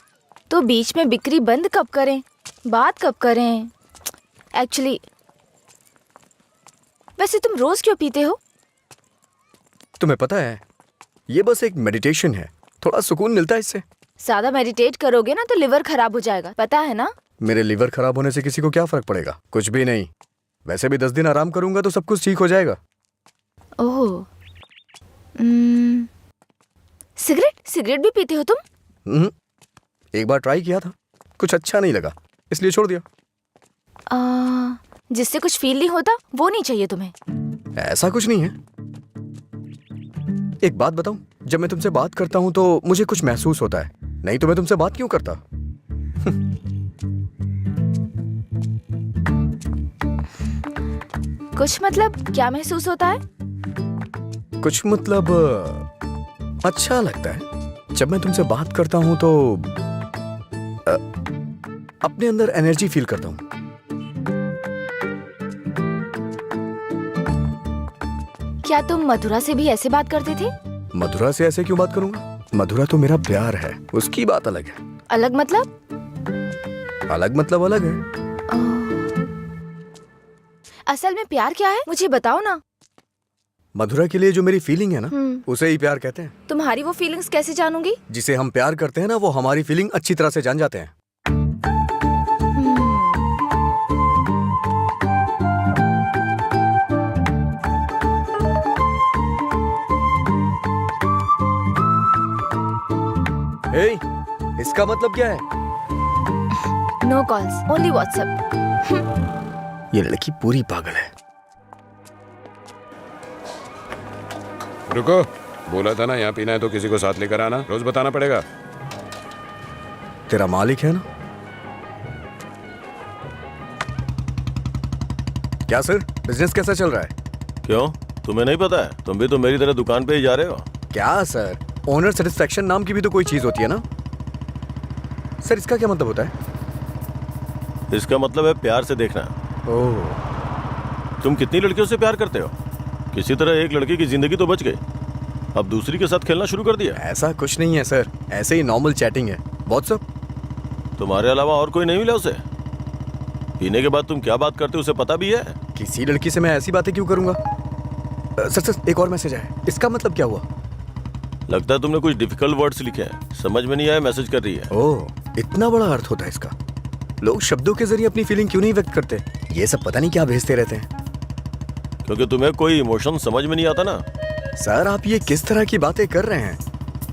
तो बीच में बिक्री बंद कब करें, बात कब करें? एक्चुअली वैसे तुम रोज क्यों पीते हो? तुम्हें पता है, ये बस एक मेडिटेशन है, थोड़ा सुकून मिलता है इससे। ज्यादा मेडिटेट करोगे ना तो लिवर खराब हो जाएगा, पता है ना? मेरे लिवर खराब होने से किसी को क्या फर्क पड़ेगा? कुछ भी नहीं। वैसे भी 10 दिन आराम करूंगा तो सब कुछ ठीक हो जाएगा। ओह, सिगरेट भी पीते हो तुम? एक बार ट्राई किया था, कुछ अच्छा नहीं लगा, इसलिए छोड़ दिया। जिससे कुछ फील नहीं होता वो नहीं चाहिए तुम्हें? ऐसा कुछ नहीं है। एक बात बताऊं, जब मैं तुमसे बात करता हूं तो मुझे कुछ महसूस होता है, नहीं तो मैं तुमसे बात क्यों करता? कुछ मतलब क्या महसूस होता है? कुछ मतलब अच्छा लगता है। जब मैं तुमसे बात करता हूं तो अपने अंदर एनर्जी फील करता हूं। क्या तुम मधुरा से भी ऐसे बात करते थे? मधुरा से ऐसे क्यों बात करूंगा? मधुरा तो मेरा प्यार है, उसकी बात अलग है। अलग मतलब? अलग मतलब अलग है। असल में प्यार क्या है, मुझे बताओ ना। मधुरा के लिए जो मेरी फीलिंग है ना, उसे ही प्यार कहते हैं। तुम्हारी वो फीलिंग्स कैसे जानूंगी? जिसे हम प्यार करते हैं ना, वो हमारी फीलिंग अच्छी तरह से जान जाते हैं। हे, इसका मतलब क्या है? No calls, only WhatsApp. ये लड़की पूरी पागल है। रुको, बोला था ना यहाँ पीना है तो किसी को साथ लेकर आना, रोज बताना पड़ेगा। तेरा मालिक है ना? क्या सर, बिजनेस कैसा चल रहा है? क्यों, तुम्हें नहीं पता है? तुम भी तो मेरी तरह दुकान पे ही जा रहे हो। क्या सर, ओनर सेटिस्फेक्शन नाम की भी तो कोई चीज होती है ना? सर इसका क्या मतलब होता है? इसका मतलब है प्यार से देखना। ओह, तुम कितनी लड़कियों से प्यार करते हो? किसी तरह एक लड़की की जिंदगी तो बच गई, अब दूसरी के साथ खेलना शुरू कर दिया। ऐसा कुछ नहीं है सर, ऐसे ही नॉर्मल चैटिंग है। व्हाट्सएप? तुम्हारे अलावा और कोई नहीं मिला उसे? पीने के बाद तुम क्या बात करते हो उसे पता भी है? किसी लड़की से मैं ऐसी बातें क्यों करूंगा? सर एक और मैसेज आया, इसका मतलब क्या हुआ? लगता है तुमने कुछ डिफिकल्ट वर्ड्स लिखे हैं, समझ में नहीं आया, मैसेज कर रही है। ओह, इतना बड़ा अर्थ होता है इसका। लोग शब्दों के जरिए अपनी फीलिंग क्यों नहीं व्यक्त करते? ये सब पता नहीं क्या भेजते रहते हैं। क्योंकि तुम्हें कोई इमोशन समझ में नहीं आता ना। सर आप ये किस तरह की बातें कर रहे हैं?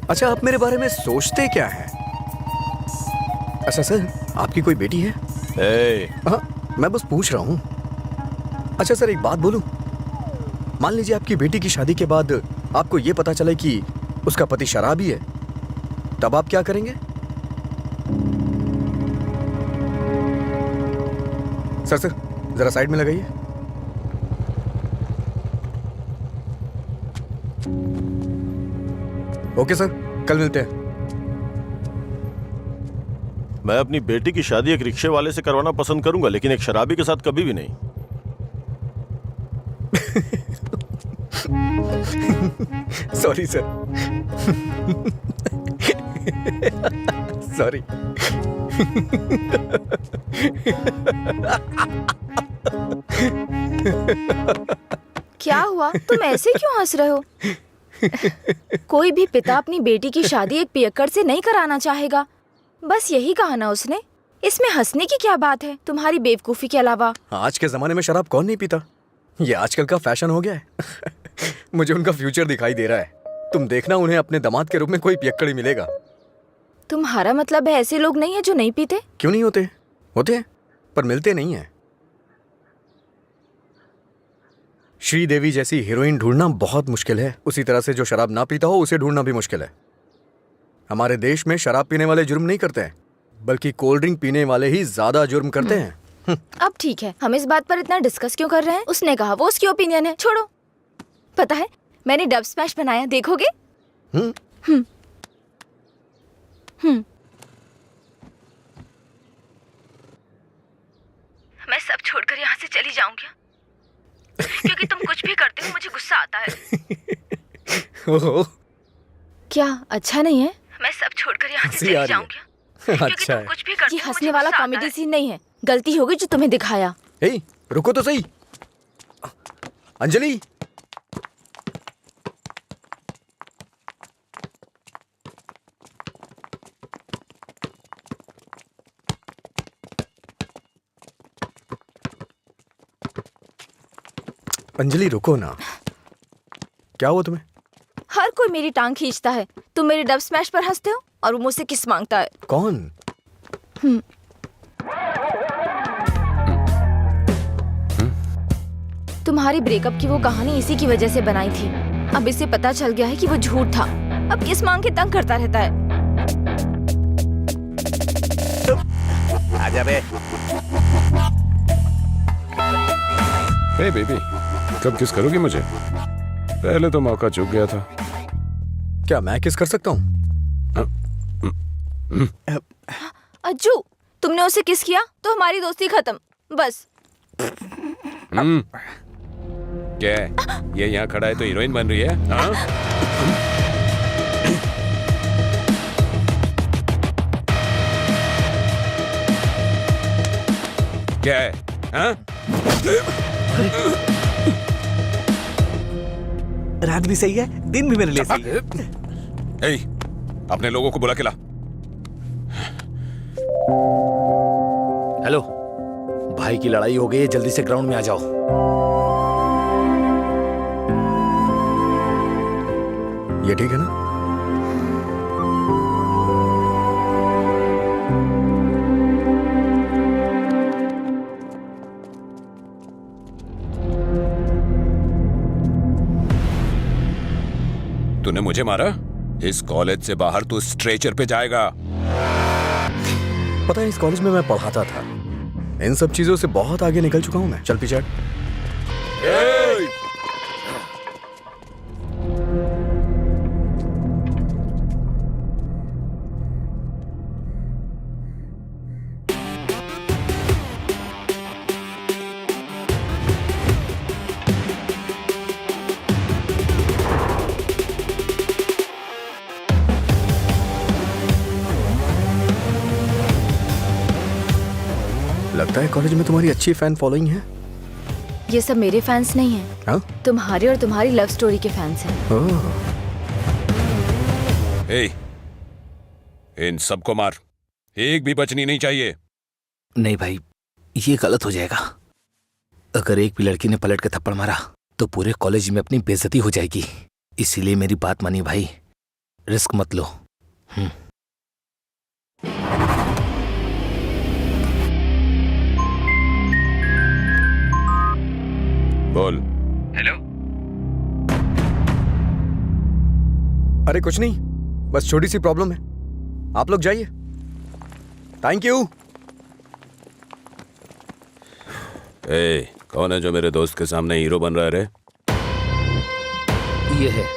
अच्छा, आप मेरे बारे में सोचते क्या हैं? अच्छा सर, आपकी कोई बेटी है? हाँ, मैं बस पूछ रहा हूँ। अच्छा सर, एक बात बोलूं? मान लीजिए आपकी बेटी की शादी के बाद आपको ये पता चले कि उसका पति शराबी है, तब आप क्या करेंगे? सर जरा साइड में लगाइए। ओके सर, कल मिलते हैं। मैं अपनी बेटी की शादी एक रिक्शे वाले से करवाना पसंद करूंगा, लेकिन एक शराबी के साथ कभी भी नहीं। Sorry sir. सॉरी। क्या हुआ, तुम ऐसे क्यों हंस रहे हो? कोई भी पिता अपनी बेटी की शादी एक पियक्कड़ से नहीं कराना चाहेगा, बस यही कहा ना उसने। इसमें हंसने की क्या बात है तुम्हारी बेवकूफी के अलावा? आज के जमाने में शराब कौन नहीं पीता? ये आजकल का फैशन हो गया है। मुझे उनका फ्यूचर दिखाई दे रहा है। तुम देखना, उन्हें अपने दामाद के रूप में कोई पियक्कड़ ही मिलेगा। तुम्हारा मतलब है ऐसे लोग नहीं है जो नहीं पीते? क्यों नहीं होते? होते हैं, पर मिलते नहीं हैं। श्रीदेवी जैसी हीरोइन ढूंढना बहुत मुश्किल है। उसी तरह से जो शराब ना पीता हो उसे ढूंढना भी मुश्किल है। हमारे देश में शराब पीने वाले जुर्म नहीं करते हैं, बल्कि कोल्ड ड्रिंक पीने वाले ही ज्यादा जुर्म करते हैं। अब ठीक है, हम इस बात पर इतना डिस्कस क्यों कर रहे हैं? उसने कहा, वो उसकी ओपिनियन है, छोड़ो। पता है, मैंने डब स्मैश बनाया, देखोगे? मैं सब छोड़कर यहाँ से चली जाऊंगी, क्योंकि तुम कुछ भी करते हो मुझे गुस्सा आता है। ओह, क्या अच्छा नहीं है? मैं सब छोड़कर यहाँ से चली जाऊंगी, क्योंकि अच्छा तुम कुछ भी करते हो। ये हंसने वाला कॉमेडी सीन नहीं है, गलती होगी जो तुम्हें दिखाया। हे, रुको तो सही। अंजलि, अंजलि रुको ना। क्या हुआ तुम्हें? हर कोई मेरी टांग खींचता है, तुम मेरे डब स्मैश पर हंसते हो और वो मुझसे किस मांगता है। कौन? तुम्हारी ब्रेकअप की वो कहानी इसी की वजह से बनाई थी। अब इसे पता चल गया है कि वो झूठ था। अब किस मांग के तंग करता रहता है। आजा बे। हे बेबी, कब किस करोगी मुझे? पहले तो मौका चूक गया था। क्या मैं किस कर सकता हूँ? अज्जू, तुमने उसे किस किया तो हमारी दोस्ती खत्म, बस। क्या है? ये यहाँ खड़ा है तो हीरोइन बन रही है? हाँ? क्या है? हाँ? रात भी सही है, दिन भी मेरे लिए सही है। ए, अपने लोगों को बुला के ला। हेलो, भाई की लड़ाई हो गई है, जल्दी से ग्राउंड में आ जाओ। ये ठीक है ना? तूने मुझे मारा? इस कॉलेज से बाहर तू स्ट्रेचर पे जाएगा। पता है, इस कॉलेज में मैं पढ़ाता था। इन सब चीजों से बहुत आगे निकल चुका हूं मैं। चल पीछे हट। लगता है कॉलेज में तुम्हारी अच्छी फैन फॉलोइंग है। ये सब मेरे फैंस नहीं हैं। हाँ? तुम्हारी और तुम्हारी लव स्टोरी के फैंस हैं। ओह, ए, इन सबको मार, एक भी बचनी नहीं चाहिए। नहीं भाई, ये गलत हो जाएगा। अगर एक भी लड़की ने पलट के थप्पड़ मारा तो पूरे कॉलेज में अपनी बेइज्जती हो जाएगी। इसीलिए मेरी बात मानिए भाई, रिस्क मत लो। बोल। हेलो। अरे कुछ नहीं, बस छोटी सी प्रॉब्लम है। आप लोग जाइए। Thank you. ए, कौन है जो मेरे दोस्त के सामने हीरो बन रहा है रे? ये है।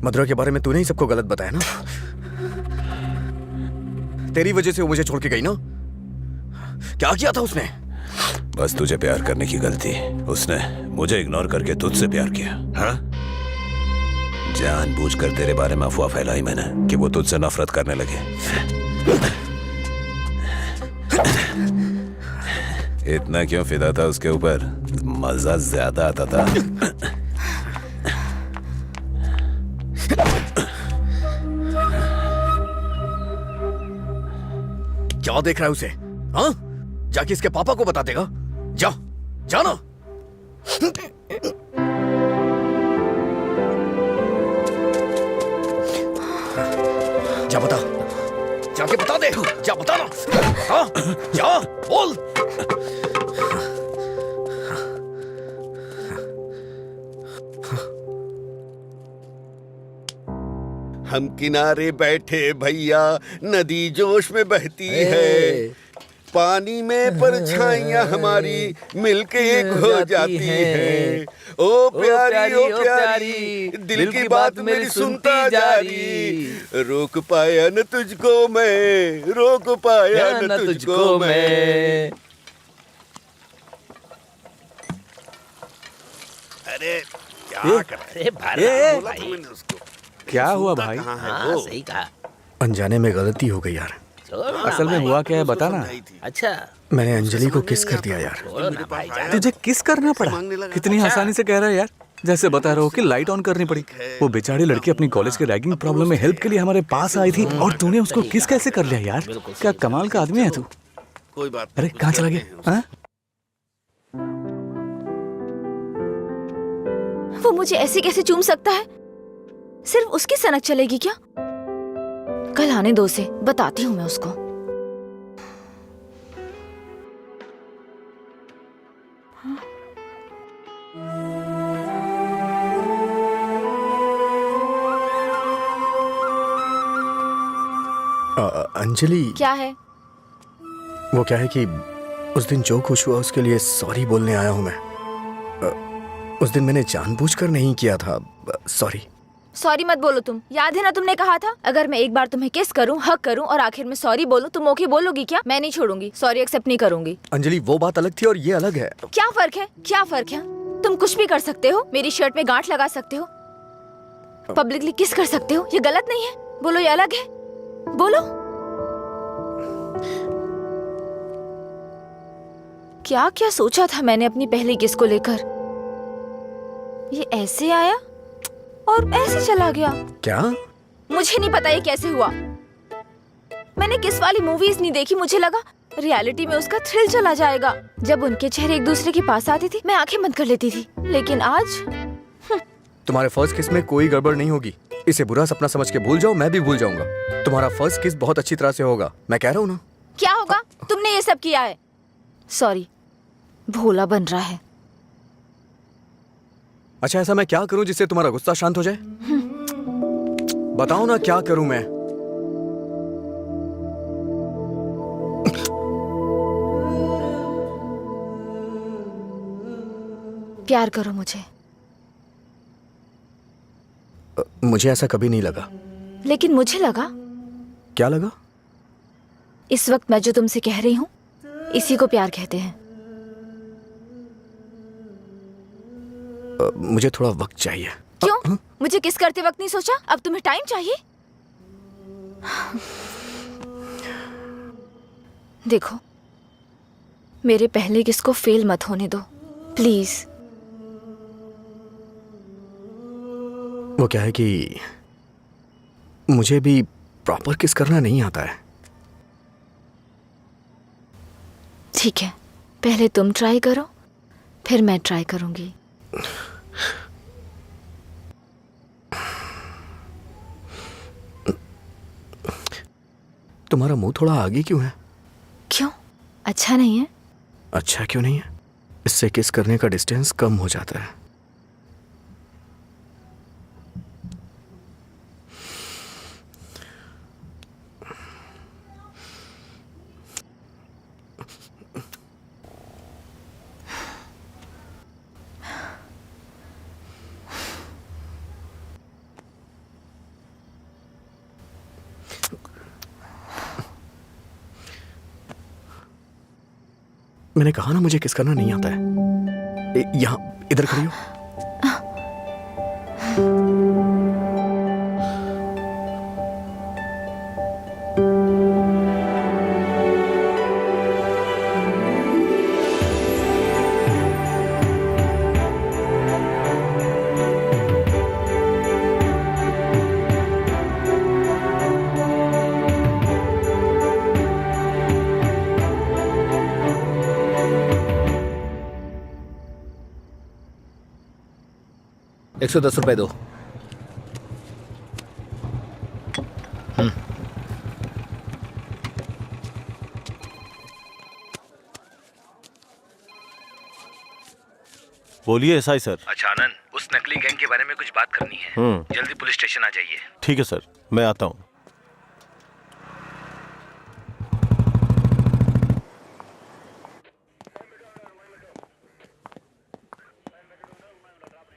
मधुरा के बारे में तूने ही सबको गलत बताया ना। तेरी वजह से वो मुझे छोड़ के गई ना। क्या किया था उसने? बस तुझे प्यार करने की गलती। उसने मुझे इग्नोर करके तुझसे प्यार किया। हाँ? जानबूझकर तेरे बारे में अफवाह फैलाई मैंने कि वो तुझसे नफरत करने लगे। इतना क्यों फिदा था उसके ऊपर? मजा ज्यादा आता था। क्या देख रहा है उसे? हाँ? जाके इसके पापा को बता देगा। जा, जाना। जा बता, जाके बता दे। जा बताना। हाँ? जा, बोल। हम किनारे बैठे भैया, नदी जोश में बहती है, पानी में परछाइयां हमारी मिलके एक हो जाती है। ओ प्यारी ओ प्यारी, दिल की बात मेरी सुनता जारी, रोक पाया न तुझको मैं, रोक पाया न तुझको मैं। अरे क्या कर अरे भारत भाई, क्या हुआ भाई? हाँ सही कहा। अनजाने में गलती हो गई यार। असल में हुआ क्या है बता ना। अच्छा, मैंने अंजलि को किस कर दिया यार। छोड़ो ना भाई जान। तुझे किस करना पड़ा? कितनी आसानी से कह रहा है यार, जैसे बता रहे हो कि लाइट ऑन करनी पड़ी। वो बेचारी लड़की अपनी कॉलेज के रैगिंग प्रॉब्लम में हेल्प के लिए हमारे पास आई थी और तूने उसको किस कैसे कर लिया यार? क्या कमाल का आदमी है तू। कोई बात। अरे कहाँ चला गया? हाँ? वो मुझे ऐसे कैसे चूम सकता है? सिर्फ उसकी सनक चलेगी क्या? कल आने दो उसे, बताती हूँ मैं उसको। अंजलि, क्या है? वो क्या है कि उस दिन जो कुछ हुआ उसके लिए सॉरी बोलने आया हूँ मैं। उस दिन मैंने जानबूझकर नहीं किया था। सॉरी। सॉरी मत बोलो तुम। याद है ना तुमने कहा था अगर मैं एक बार तुम्हें किस करूं, हक करूं और आखिर में सॉरी बोलूं, तुम ओके बोलोगी क्या? मैं नहीं छोड़ूंगी, सॉरी एक्सेप्ट नहीं करूंगी। अंजलि, वो बात अलग थी और ये अलग है। क्या फर्क है? क्या फर्क है? तुम कुछ भी कर सकते हो, मेरी शर्ट में गांठ लगा सकते हो, पब्लिकली किस कर सकते हो, ये गलत नहीं है। बोलो ये अलग है, बोलो। क्या क्या सोचा था मैंने अपनी पहली किस को लेकर। ये ऐसे आया और ऐसे चला गया। क्या? मुझे नहीं पता ये कैसे हुआ। मैंने किस वाली मूवीज नहीं देखी, मुझे लगा रियलिटी में उसका थ्रिल चला जाएगा। जब उनके चेहरे एक दूसरे के पास आते थे मैं आंखें बंद कर लेती थी, लेकिन आज तुम्हारे फर्स्ट किस में कोई गड़बड़ नहीं होगी। इसे बुरा सपना समझ के भूल जाओ, मैं भी भूल जाऊंगा। तुम्हारा फर्स्ट किस बहुत अच्छी तरह से होगा, मैं कह रहा हूँ ना। क्या होगा? तुमने ये सब किया है। सॉरी, भोला बन रहा है। अच्छा, ऐसा मैं क्या करूं जिससे तुम्हारा गुस्सा शांत हो जाए? बताओ ना, क्या करूं मैं? प्यार करो मुझे। मुझे ऐसा कभी नहीं लगा। लेकिन मुझे लगा। क्या लगा? इस वक्त मैं जो तुमसे कह रही हूँ इसी को प्यार कहते हैं। मुझे थोड़ा वक्त चाहिए। क्यों? मुझे किस करते वक्त नहीं सोचा? अब तुम्हें टाइम चाहिए? देखो, मेरे पहले किस को फेल मत होने दो प्लीज। वो क्या है कि मुझे भी प्रॉपर किस करना नहीं आता है। ठीक है, पहले तुम ट्राई करो, फिर मैं ट्राई करूंगी। तुम्हारा मुंह थोड़ा आगे क्यों है? क्यों? अच्छा नहीं है? अच्छा क्यों नहीं है? इससे किस करने का डिस्टेंस कम हो जाता है। मैंने कहा ना मुझे किस करना नहीं आता है। यहाँ इधर खड़ी हो। ₹110 दो। बोलिए एसआई सर। अच्छा आनंद, उस नकली गैंग के बारे में कुछ बात करनी है। जल्दी पुलिस स्टेशन आ जाइए। ठीक है सर, मैं आता हूँ।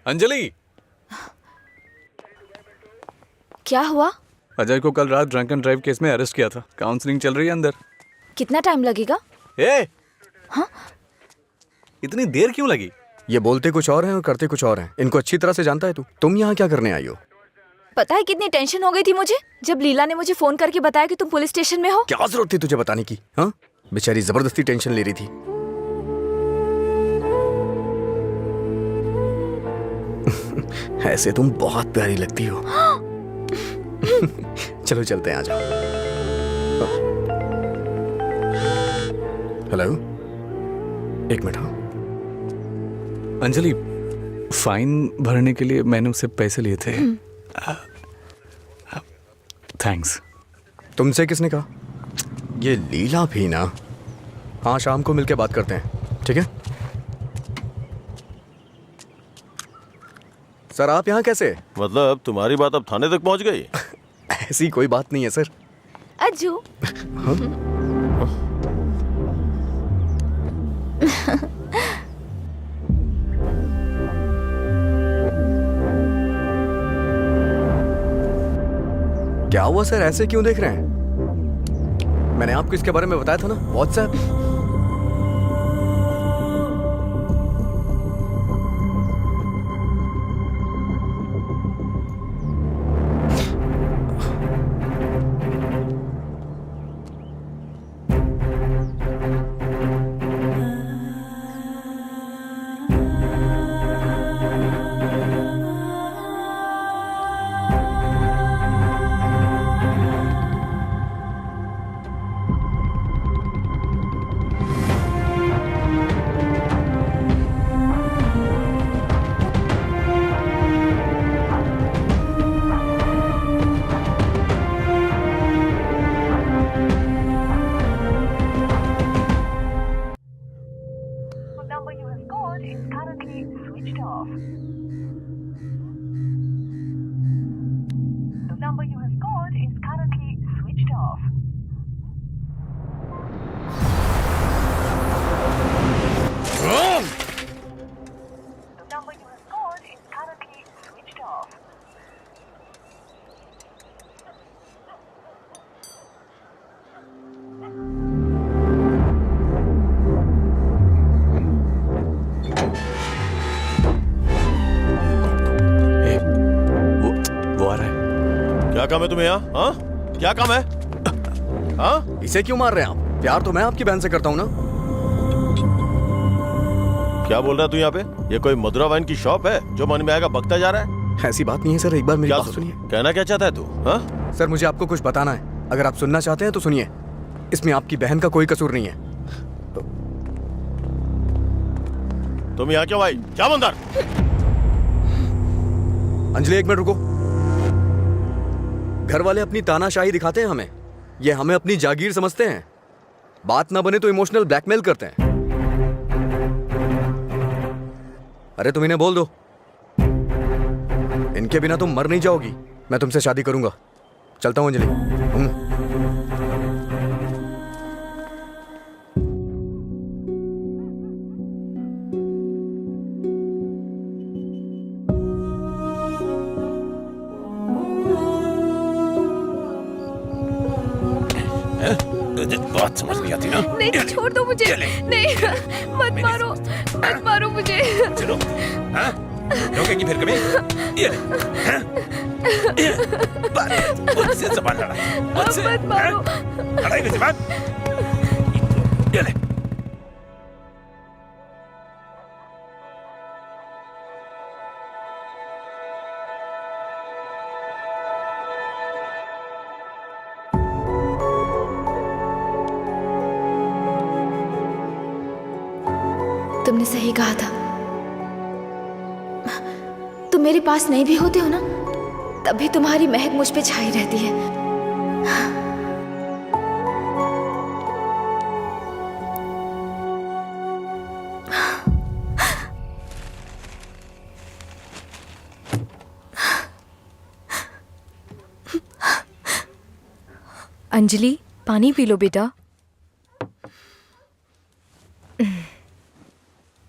अंजलि, क्या हुआ? अजय को कल रात ड्रंक एंड ड्राइव केस में अरेस्ट किया था। काउंसलिंग चल रही है अंदर। कितना टाइम लगेगा? हाँ? इतनी देर क्यों लगी? ये बोलते कुछ और हैं और करते कुछ और हैं। इनको अच्छी तरह से जानता है तू। तुम यहाँ क्या करने आई हो? पता है कितनी टेंशन हो गई थी मुझे जब लीला ने मुझे फोन करके बताया कि तुम पुलिस स्टेशन में हो। क्या जरूरत थी तुझे बताने की? हाँ, बेचारी जबरदस्ती टेंशन ले रही थी। ऐसे तुम बहुत प्यारी लगती हो। चलो चलते हैं, आ जाओ। हेलो, एक मिनट। हाँ अंजलि, फाइन भरने के लिए मैंने उससे पैसे लिए थे। थैंक्स। तुमसे किसने कहा? ये लीला भी ना। हाँ, शाम को मिलके बात करते हैं, ठीक है? सर आप यहाँ कैसे? मतलब तुम्हारी बात अब थाने तक पहुंच गई? ऐसी कोई बात नहीं है सर। अज्जू। क्या हुआ सर, ऐसे क्यों देख रहे हैं? मैंने आपको इसके बारे में बताया था ना, व्हाट्सएप। क्या काम है तुम्हें यहाँ? हाँ, क्या काम है? हाँ, इसे क्यों मार रहे हैं आप? प्यार तो मैं आपकी बहन से करता हूँ ना। क्या बोल रहा है तू यहाँ पे? ये कोई मधुरा वाइन की शॉप है जो मन में आएगा बकता जा रहा है? ऐसी बात नहीं है सर, एक बार मेरी क्या बात सुनिए। कहना क्या चाहता है तू? हाँ? सर मुझे आपको कुछ बताना है, अगर आप सुनना चाहते हैं तो सुनिए। इसमें आपकी बहन का कोई कसूर नहीं है। तुम यहाँ क्यों आई? क्या अंदर? अंजलि एक मिनट रुको। घर वाले अपनी तानाशाही दिखाते हैं हमें, ये हमें अपनी जागीर समझते हैं। बात ना बने तो इमोशनल ब्लैकमेल करते हैं। अरे तुम इन्हें बोल दो, इनके बिना तुम मर नहीं जाओगी। मैं तुमसे शादी करूंगा। चलता हूं अंजलि। बात समझ नहीं आती ना? नहीं, छोड़ दो मुझे। नहीं, मत मारो, मत मारो मुझे। चलो, हाँ? रोकेगी फिर कभी? ये ले, हाँ? मुझसे ज़बान लड़ा, मुझसे, मत मारो। लड़ाई में ज़बान? ये ले। तुमने सही कहा था। तुम मेरे पास नहीं भी होते हो ना, तब भी तुम्हारी महक मुझ पे छाई रहती है। अंजलि, पानी पी लो बेटा।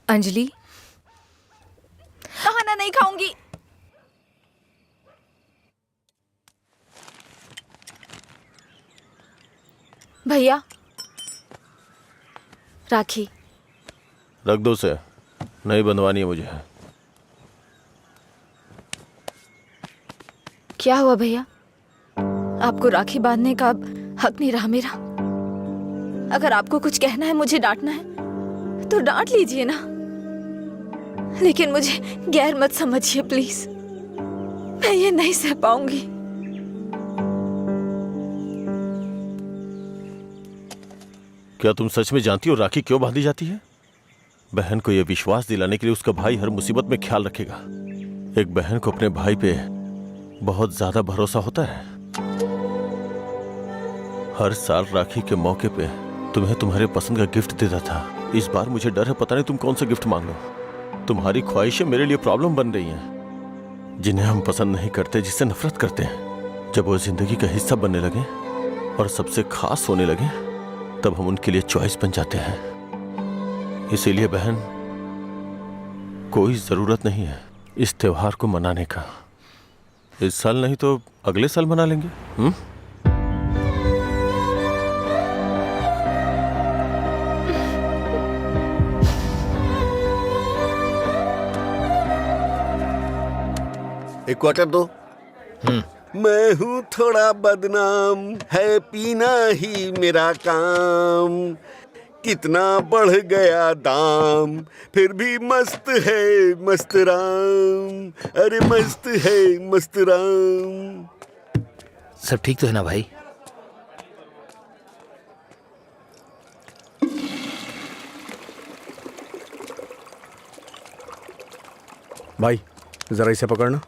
अंजलि, खाना नहीं खाऊंगी। भैया, राखी रख दो उसे, नहीं बंधवानी है मुझे। क्या हुआ भैया? आपको राखी बांधने का अब हक नहीं रहा मेरा? अगर आपको कुछ कहना है, मुझे डांटना है तो डांट लीजिए ना, लेकिन मुझे गैर मत समझिए प्लीज। मैं ये नहीं सह पाऊंगी। क्या तुम सच में जानती हो राखी क्यों बांधी जाती है? बहन को यह विश्वास दिलाने के लिए उसका भाई हर मुसीबत में ख्याल रखेगा। एक बहन को अपने भाई पे बहुत ज्यादा भरोसा होता है। हर साल राखी के मौके पे तुम्हें तुम्हारे पसंद का गिफ्ट देता था। इस बार मुझे डर है, पता नहीं तुम कौन सा गिफ्ट मांग लो। तुम्हारी ख्वाहिशें मेरे लिए प्रॉब्लम बन रही हैं, जिन्हें हम पसंद नहीं करते, जिससे नफरत करते हैं। जब वो जिंदगी का हिस्सा बनने लगे और सबसे खास होने लगे, तब हम उनके लिए चॉइस बन जाते हैं। इसीलिए बहन, कोई जरूरत नहीं है इस त्योहार को मनाने का। इस साल नहीं तो अगले साल मना लेंगे। एक क्वार्टर दो। मैं हूँ थोड़ा बदनाम, है पीना ही मेरा काम। कितना बढ़ गया दाम, फिर भी मस्त है मस्त राम। अरे मस्त है मस्त राम। सब ठीक तो है ना भाई? भाई जरा इसे पकड़ना।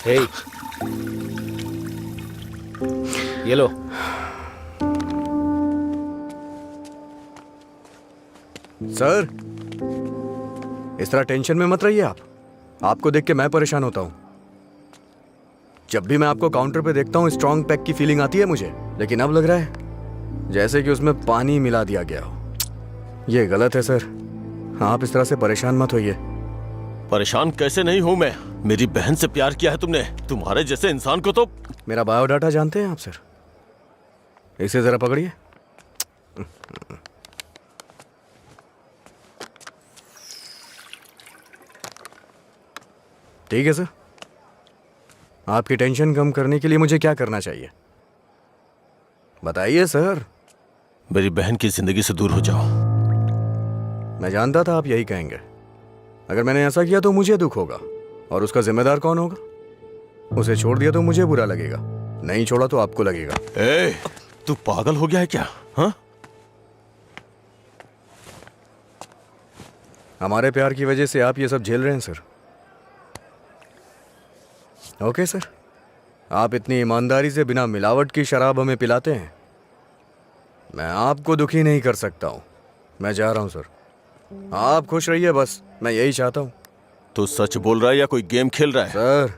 हे, ये लो। सर, इस तरह टेंशन में मत रहिए आप। आपको देख के मैं परेशान होता हूं। जब भी मैं आपको काउंटर पे देखता हूँ स्ट्रॉन्ग पैक की फीलिंग आती है मुझे, लेकिन अब लग रहा है जैसे कि उसमें पानी मिला दिया गया हो। ये गलत है सर, आप इस तरह से परेशान मत होइए। परेशान कैसे नहीं हूं मैं? मेरी बहन से प्यार किया है तुमने। तुम्हारे जैसे इंसान को तो। मेरा बायोडाटा जानते हैं आप सर? इसे जरा पकड़िए। ठीक है सर, आपकी टेंशन कम करने के लिए मुझे क्या करना चाहिए बताइए सर। मेरी बहन की जिंदगी से दूर हो जाओ। मैं जानता था आप यही कहेंगे। अगर मैंने ऐसा किया तो मुझे दुख होगा, और उसका जिम्मेदार कौन होगा? उसे छोड़ दिया तो मुझे बुरा लगेगा, नहीं छोड़ा तो आपको लगेगा। ए, तू पागल हो गया है क्या? हाँ? हमारे प्यार की वजह से आप ये सब झेल रहे हैं सर। ओके सर, आप इतनी ईमानदारी से बिना मिलावट की शराब हमें पिलाते हैं। मैं आपको दुखी नहीं कर सकता हूं। मैं जा रहा हूं सर, आप खुश रहिए, बस मैं यही चाहता हूं। तू सच बोल रहा है या कोई गेम खेल रहा है? सर,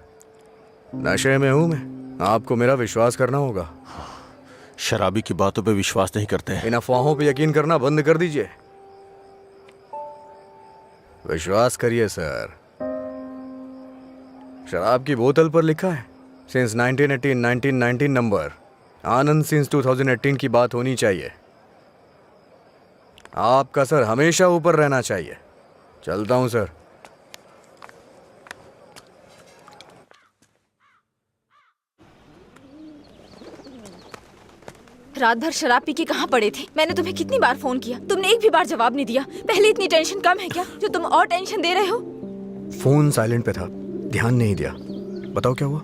नशे में हूं मैं, आपको मेरा विश्वास करना होगा। शराबी की बातों पे विश्वास नहीं करते हैं। इन अफवाहों पे यकीन करना बंद कर दीजिए। विश्वास करिए सर। शराब की बोतल पर लिखा है सिंस 1919 नंबर, आनंद सिंस 2018 की बात होनी चाहिए। आपका सर हमेशा ऊपर रहना चाहिए। चलता हूं सर। रात भर शराब पी के कहाँ पड़े थे? मैंने तुम्हें कितनी बार फोन किया, तुमने एक भी बार जवाब नहीं दिया। पहले इतनी टेंशन कम है क्या जो तुम और टेंशन दे रहे हो? फोन साइलेंट पे था, ध्यान नहीं दिया। बताओ क्या हुआ?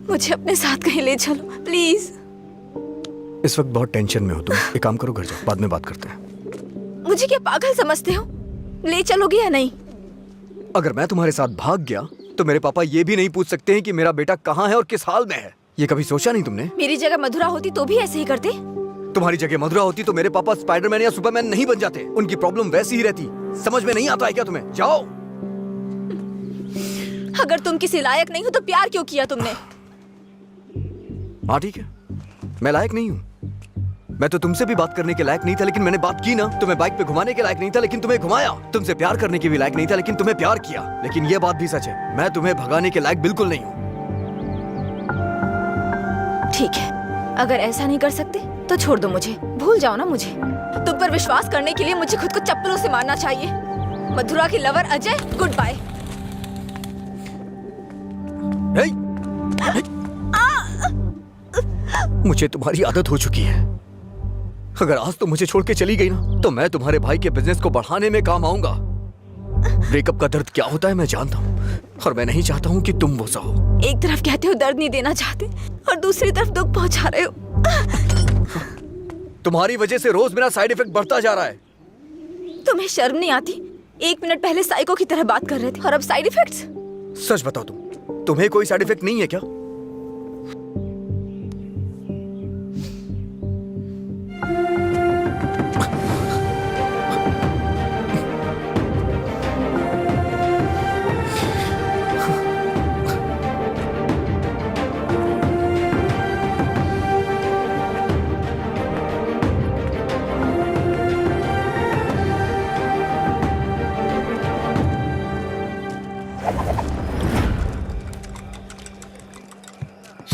मुझे अपने साथ कहीं ले चलो प्लीज। इस वक्त बहुत टेंशन में हो तुम। एक काम करो, घर जाओ, बाद में बात करते हैं। मुझे क्या पागल समझते हो? ले चलोगे या नहीं? अगर मैं तुम्हारे साथ भाग गया तो मेरे पापा ये भी नहीं पूछ सकते हैं कि मेरा बेटा कहाँ है और किस हाल में है। ये कभी सोचा नहीं तुमने? मेरी जगह मधुरा होती तो भी ऐसे ही करते। तुम्हारी जगह मधुरा होती तो मेरे पापा स्पाइडरमैन या सुपरमैन नहीं बन जाते। उनकी प्रॉब्लम वैसी ही रहती। समझ में नहीं आता है क्या तुम्हें? जाओ। अगर तुम किसी लायक नहीं हो तो प्यार क्यों किया तुमने? हाँ ठीक है, मैं लायक नहीं हूँ। मैं तो तुमसे भी बात करने के लायक नहीं था, लेकिन मैंने बात की ना। तुम्हें बाइक पे घुमाने के लायक नहीं था, लेकिन तुम्हें घुमाया। तुमसे प्यार करने के भी लायक नहीं था, लेकिन तुम्हें प्यार किया। लेकिन ये बात भी सच है, मैं तुम्हें भगाने के लायक बिल्कुल नहीं हूँ। ठीक है, अगर ऐसा नहीं कर सकते तो छोड़ दो मुझे, भूल जाओ ना मुझे। तुम पर विश्वास करने के लिए मुझे खुद को चप्पलों से मारना चाहिए। मधुरा की लवर अजय, गुड बाय। मुझे तुम्हारी आदत हो चुकी है। अगर आज तुम मुझे छोड़ के चली गई ना, तो मैं तुम्हारे भाई के बिजनेस को बढ़ाने में काम आऊंगा। ब्रेकअप का दर्द क्या होता है मैं जानता हूँ, और मैं नहीं चाहता हूँ कि तुम वो सहो। एक तरफ कहते हो दर्द नहीं देना चाहते और दूसरी तरफ दुख पहुंचा रहे हो। तुम्हारी वजह से रोज मेरा साइड इफेक्ट बढ़ता जा रहा है। तुम्हें शर्म नहीं आती? 1 मिनट पहले साइको की तरह बात कर रहे थे और अब साइड इफेक्ट्स। सच बताओ, तुम्हें कोई साइड इफेक्ट नहीं है क्या?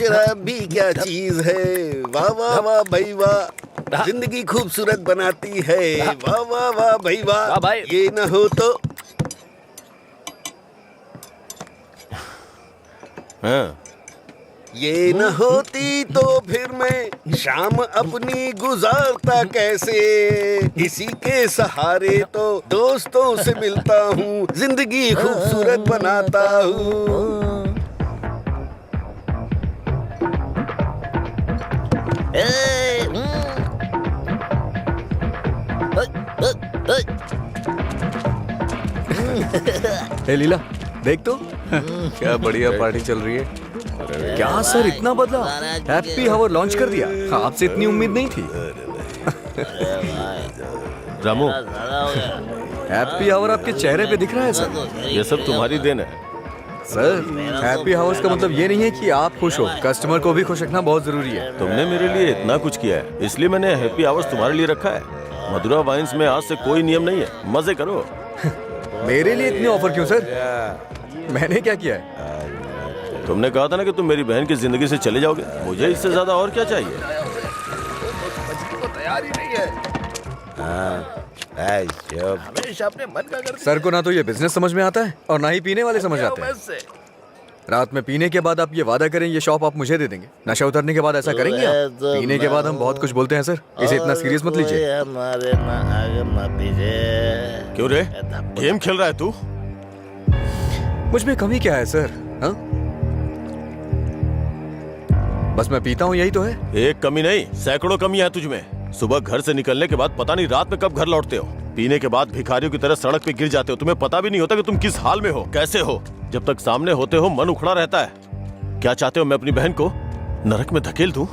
शराब भी क्या चीज है, वाह वाह वाह भाई वाह, जिंदगी खूबसूरत बनाती है, वाह वाह वाह भाई वाह, भाई। ये न हो तो। हाँ, ये न होती तो फिर मैं शाम अपनी गुजारता कैसे, इसी के सहारे तो दोस्तों से मिलता हूँ, जिंदगी खूबसूरत बनाता हूँ। हे लीला, देख तो क्या बढ़िया पार्टी चल रही है। क्या सर इतना बदला? हैप्पी हावर लॉन्च कर दिया, आपसे इतनी उम्मीद नहीं थी। रामू, हैप्पी हावर आपके चेहरे पे दिख रहा है सर। ये सब तुम्हारी देन है। सर, हैप्पी हावर्स का मतलब ये नहीं है कि आप खुश हो, कस्टमर को भी खुश रखना बहुत जरूरी है। तुमने मेरे लिए इतना कुछ किया है, इसलिए मैंने हैप्पी आवर्स तुम्हारे लिए रखा है। मधुरा वाइन्स में आज से कोई नियम नहीं है, मजे करो। मेरे लिए इतने ऑफर क्यों सर? मैंने क्या किया है? तुमने कहा था ना कि तुम मेरी बहन की जिंदगी से चले जाओगे, मुझे इससे ज्यादा और क्या चाहिए? तैयार ही नहीं है। हमेशा अपने मन का कर। सर को ना तो ये बिजनेस समझ में आता है और ना ही पीने वाले समझ आते हैं। रात में पीने के बाद आप ये वादा करें ये शॉप आप मुझे दे देंगे, नशा उतरने के बाद ऐसा करेंगे आप? पीने के बाद हम बहुत कुछ बोलते हैं सर, इसे इतना सीरियस मत लीजिए। हमारे ना आगे ना पीछे। क्यों रे, गेम खेल रहा है तू? मुझ में कमी क्या है सर? हाँ, बस मैं पीता हूँ, यही तो है। एक कमी नहीं, सैकड़ों कमी है तुझ में। सुबह घर से निकलने के बाद पता नहीं रात में कब घर लौटते हो। पीने के बाद भिखारियों की तरह सड़क पे गिर जाते हो, तुम्हें पता भी नहीं होता कि तुम किस हाल में हो, कैसे हो। जब तक सामने होते हो मन उखड़ा रहता है। क्या चाहते हो, मैं अपनी बहन को नरक में धकेल दूं?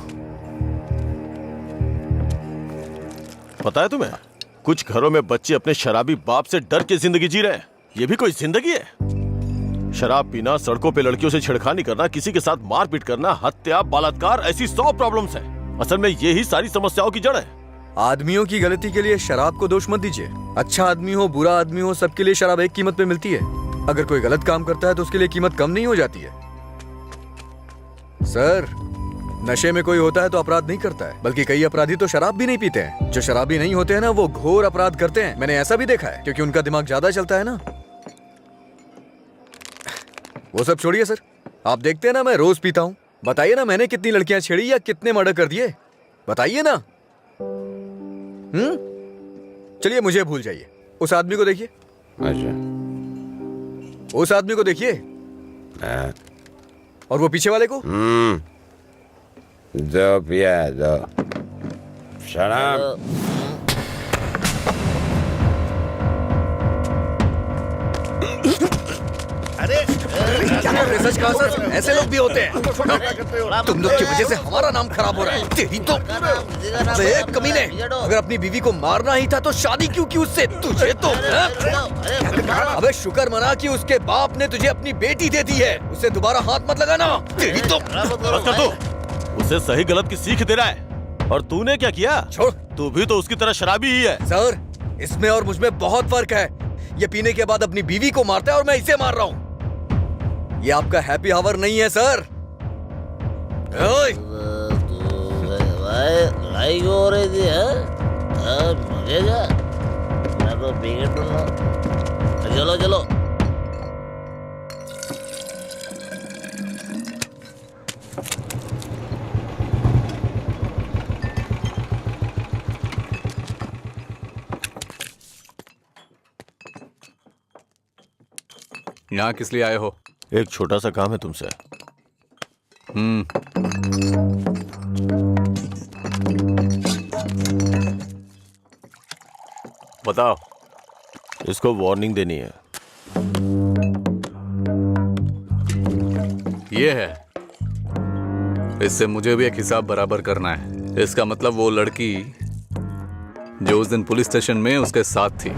पता है तुम्हें, कुछ घरों में बच्चे अपने शराबी बाप से डर के जिंदगी जी रहे हैं। ये भी कोई जिंदगी है? शराब पीना, सड़कों पे लड़कियों से छेड़खानी करना, किसी के साथ मारपीट करना, हत्या, बलात्कार, ऐसी 100 प्रॉब्लम्स हैं। असल में यही सारी समस्याओं की जड़ है। आदमियों की गलती के लिए शराब को दोष मत दीजिए। अच्छा आदमी हो, बुरा आदमी हो, सबके लिए शराब एक कीमत पे मिलती है। अगर कोई गलत काम करता है तो उसके लिए कीमत कम नहीं हो जाती है। सर, नशे में कोई होता है तो अपराध नहीं करता है, बल्कि कई अपराधी तो शराब भी नहीं पीते हैं। जो शराबी नहीं होते हैं ना, वो घोर अपराध करते हैं। मैंने ऐसा भी देखा है, क्योंकि उनका दिमाग ज्यादा चलता है ना। वो सब छोड़िए सर, आप देखते हैं ना मैं रोज पीता हूँ। बताइए ना मैंने कितनी लड़कियां छेड़ी या कितने मर्डर कर दिए, बताइए ना। चलिए मुझे भूल जाइए, उस आदमी को देखिए। अच्छा, उस आदमी को देखिए, और वो पीछे वाले को। दो पिया दो शराब। क्या कर रहे? सच कहा सर, ऐसे लोग भी होते हैं। तुम लोग की वजह से हमारा नाम खराब हो रहा है। तेरी तो कमीने, अगर अपनी बीवी को मारना ही था तो शादी क्यों की उससे? तुझे तो अबे शुक्र मना कि उसके बाप ने तुझे अपनी बेटी दे दी है। उसे दोबारा हाथ मत लगाना। तेरी तो उसे सही गलत की सीख दे रहा है, और तूने क्या किया? छोड़, तू भी तो उसकी तरह शराबी ही है। सर, इसमें और मुझ में बहुत फर्क है। ये पीने के बाद अपनी बीवी को मारता है और मैं इसे मार रहा हूँ। ये आपका हैप्पी आवर नहीं है सर। ओए! लड़ाई हो रही थी मुझे क्या, मैं तो पी के टूंगा। चलो चलो। यहाँ किस लिए आए हो? एक छोटा सा काम है तुमसे। बताओ। इसको वार्निंग देनी है। ये है, इससे मुझे भी एक हिसाब बराबर करना है। इसका मतलब वो लड़की जो उस दिन पुलिस स्टेशन में उसके साथ थी,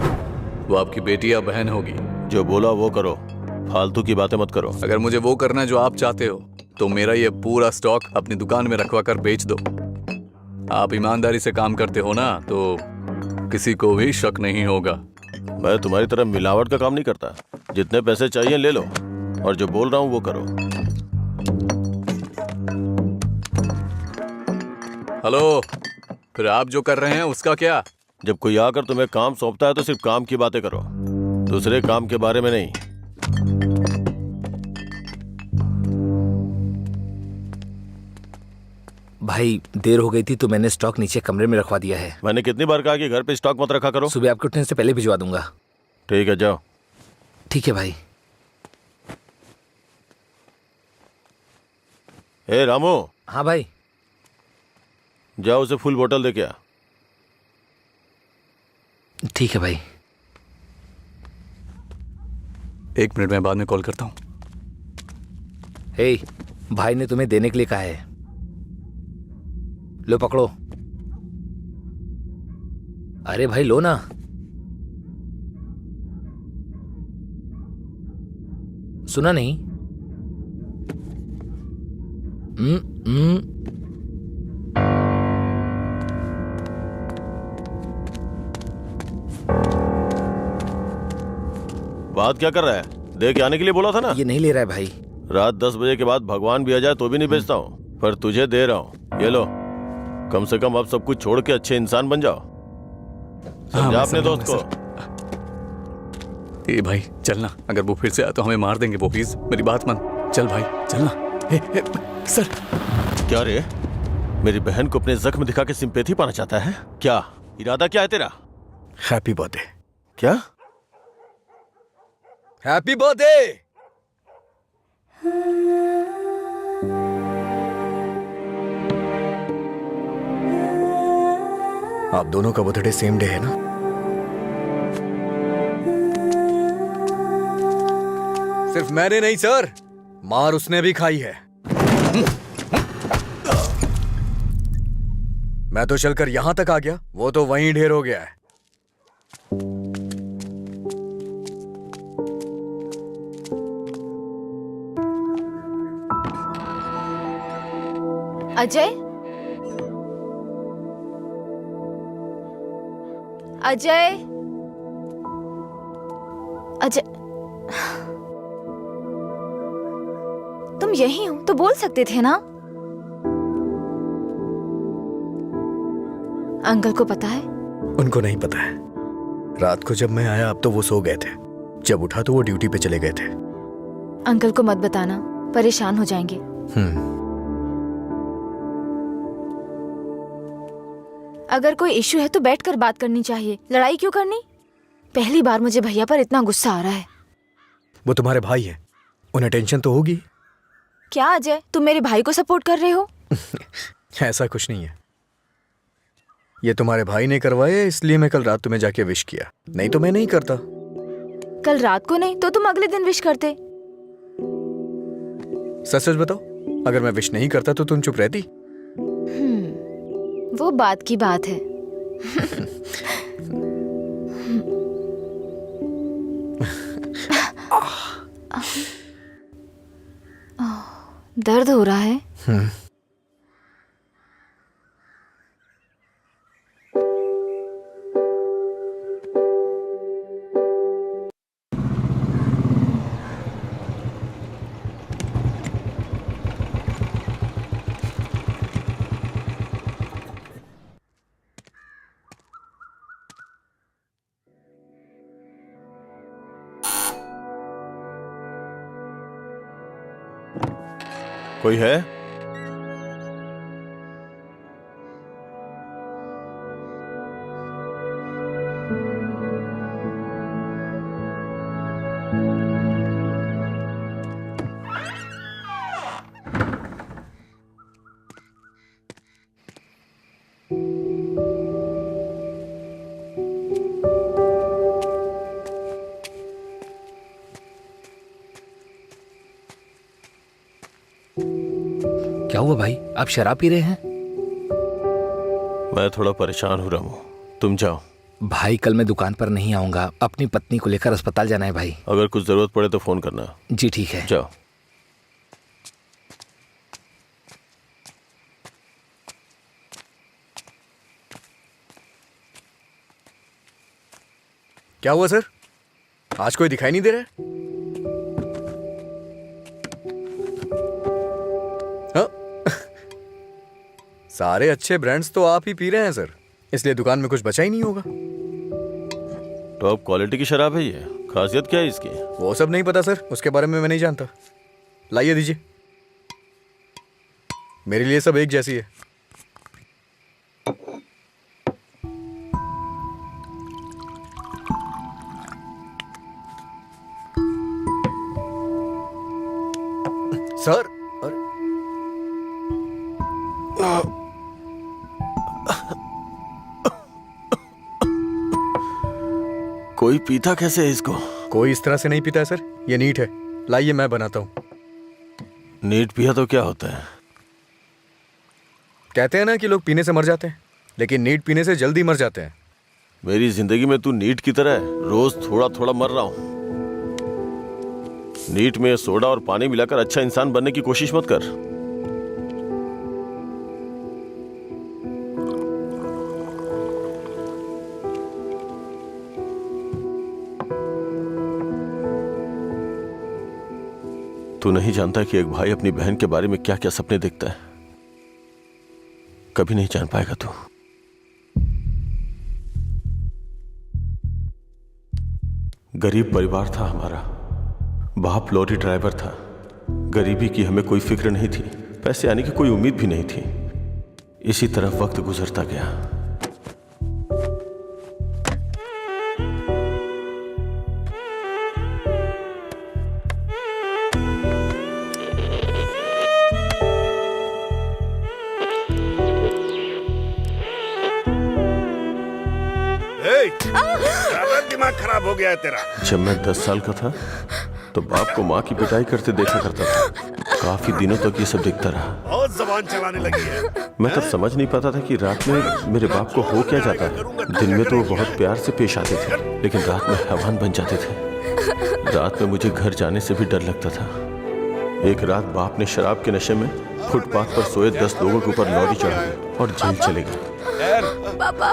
वो आपकी बेटी या बहन होगी। जो बोला वो करो, फालतू की बातें मत करो। अगर मुझे वो करना है जो आप चाहते हो तो मेरा ये पूरा स्टॉक अपनी दुकान में रखवा कर बेच दो। आप ईमानदारी से काम करते हो ना, तो किसी को भी शक नहीं होगा। मैं तुम्हारी तरह मिलावट का काम नहीं करता। जितने पैसे चाहिए ले लो, और जो बोल रहा हूँ वो करो। हेलो, फिर आप जो कर रहे हैं उसका क्या? जब कोई आकर तुम्हें काम सौंपता है तो सिर्फ काम की बातें करो, दूसरे काम के बारे में नहीं। भाई देर हो गई थी तो मैंने स्टॉक नीचे कमरे में रखवा दिया है। मैंने कितनी बार कहा कि घर पे स्टॉक मत रखा करो। सुबह आपके उठने से पहले भिजवा दूंगा। ठीक है, जाओ। ठीक है भाई। ए रामू। हाँ भाई। जाओ उसे फुल बोतल दे के आ। ठीक है भाई। 1 मिनट में बाद में कॉल करता हूँ। हे, भाई ने तुम्हें देने के लिए कहा है। लो पकड़ो। अरे भाई लो ना। सुना नहीं? बात क्या कर रहा है? दे के आने के लिए बोला था ना। ये नहीं ले रहा है भाई। रात 10 बजे के बाद भगवान भी आ जाए तो भी नहीं बेचता हूँ, पर तुझे दे रहा हूँ। ये लो, कम से कम अब सब कुछ छोड़ के अच्छे इंसान बन जाओ। समझा अपने दोस्त को। ए भाई चलना, अगर वो फिर से आया तो हमें मार देंगे वो। प्लीज मेरी बात मान। चल भाई चलना। सर। क्या रे, मेरी बहन को अपने जख्म दिखा के सिंपैथी पाना चाहता है क्या? इरादा क्या है तेरा? Happy birthday. क्या? Happy birthday. आप दोनों का बर्थडे सेम डे है ना? सिर्फ मैंने नहीं सर, मार उसने भी खाई है। मैं तो चलकर यहां तक आ गया, वो तो वहीं ढेर हो गया है। अजय, अजय, अजय, तुम यहीं हो तो बोल सकते थे ना? अंकल को पता है? उनको नहीं पता है। रात को जब मैं आया अब तो वो सो गए थे, जब उठा तो वो ड्यूटी पे चले गए थे। अंकल को मत बताना, परेशान हो जाएंगे। अगर कोई इशू है तो बैठकर बात करनी चाहिए, लड़ाई क्यों करनी? पहली बार मुझे भैया पर इतना गुस्सा आ रहा है। वो तुम्हारे भाई हैं, उन्हें टेंशन तो होगी। क्या अजय, तुम मेरे भाई को सपोर्ट कर रहे हो? ऐसा कुछ नहीं है। ये तुम्हारे भाई ने करवाया इसलिए मैं कल रात तुम्हें जाके विश किया, नहीं तो मैं नहीं करता। कल रात को नहीं तो तुम अगले दिन विश करते। सच सच बताओ, अगर मैं विश नहीं करता तो तुम चुप रहती? वो बात की बात है। दर्द हो रहा है? कोई है? क्या हुआ भाई, आप शराब पी रहे हैं? मैं थोड़ा परेशान हूँ रामू, तुम जाओ। भाई कल मैं दुकान पर नहीं आऊंगा, अपनी पत्नी को लेकर अस्पताल जाना है भाई। अगर कुछ जरूरत पड़े तो फोन करना। जी ठीक है। जाओ। क्या हुआ सर, आज कोई दिखाई नहीं दे रहा है? हाँ? सारे अच्छे ब्रांड्स तो आप ही पी रहे हैं सर, इसलिए दुकान में कुछ बचा ही नहीं होगा। टॉप क्वालिटी की शराब है ये, खासियत क्या है इसकी? वो सब नहीं पता सर, उसके बारे में मैं नहीं जानता। लाइए दीजिए, मेरे लिए सब एक जैसी है। सर कोई पीता कैसे है इसको? कोई इस तरह से नहीं पीता है सर, ये नीट है। लाइए मैं बनाता हूँ। नीट पिया तो क्या होता है? कहते हैं ना कि लोग पीने से मर जाते हैं, लेकिन नीट पीने से जल्दी मर जाते हैं। मेरी जिंदगी में तू नीट की तरह है, रोज थोड़ा थोड़ा मर रहा हूं। नीट में सोडा और पानी मिलाकर अच्छा इंसान बनने की कोशिश मत कर। तू नहीं जानता कि एक भाई अपनी बहन के बारे में क्या क्या सपने देखता है। कभी नहीं जान पाएगा तू। गरीब परिवार था हमारा, बाप लॉरी ड्राइवर था। गरीबी की हमें कोई फिक्र नहीं थी, पैसे आने की कोई उम्मीद भी नहीं थी। इसी तरह वक्त गुजरता गया। दिमाग खराब हो गया है तेरा। जब मैं 10 साल का था तो बाप को माँ की पिटाई करते देखा करता था। काफी दिनों तक ये सब देखता रहा। बहुत जबान चलाने लगी है। मैं तब समझ नहीं पाता था कि रात में मेरे बाप को हो क्या जाता है। दिन में तो वो बहुत प्यार से पेश आते थे, लेकिन रात में हैवान बन जाते थे। रात में मुझे घर जाने से भी डर लगता था। एक रात बाप ने शराब के नशे में फुटपाथ पर सोए 10 लोगों के ऊपर लॉरी चढ़ा दी और जेल चले गए। पापा,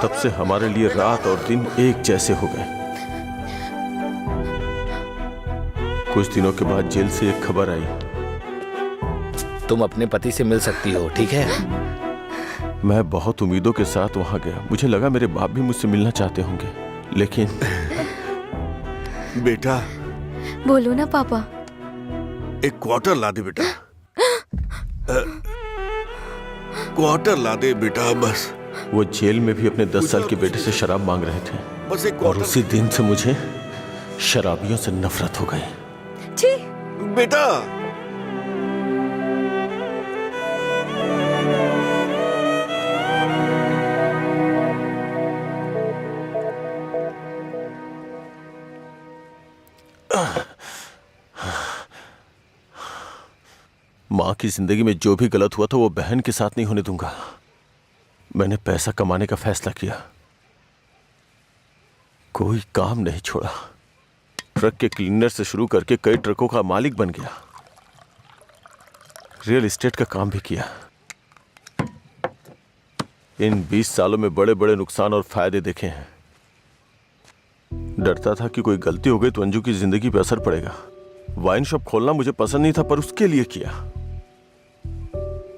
तब से हमारे लिए रात और दिन एक जैसे हो गए। कुछ दिनों के बाद जेल से एक खबर आई, तुम अपने पति से मिल सकती हो, ठीक है? मैं बहुत उम्मीदों के साथ वहां गया। मुझे लगा मेरे बाप भी मुझसे मिलना चाहते होंगे, लेकिन बेटा, बोलो ना पापा। एक क्वार्टर ला दे बेटा। क्वार्टर ला दे बेटा बस। वो जेल में भी अपने 10 साल के बेटे से शराब मांग रहे थे, बस एक और उसी दिन से मुझे शराबियों से नफरत हो गई। छी, बेटा। माँ की जिंदगी में जो भी गलत हुआ था वो बहन के साथ नहीं होने दूंगा। मैंने पैसा कमाने का फैसला किया, कोई काम नहीं छोड़ा। ट्रक के क्लीनर से शुरू करके कई ट्रकों का मालिक बन गया। रियल एस्टेट का काम भी किया। इन 20 सालों में बड़े बड़े नुकसान और फायदे देखे हैं। डरता था कि कोई गलती हो गई तो अंजू की जिंदगी पर असर पड़ेगा। वाइन शॉप खोलना मुझे पसंद नहीं था, पर उसके लिए किया।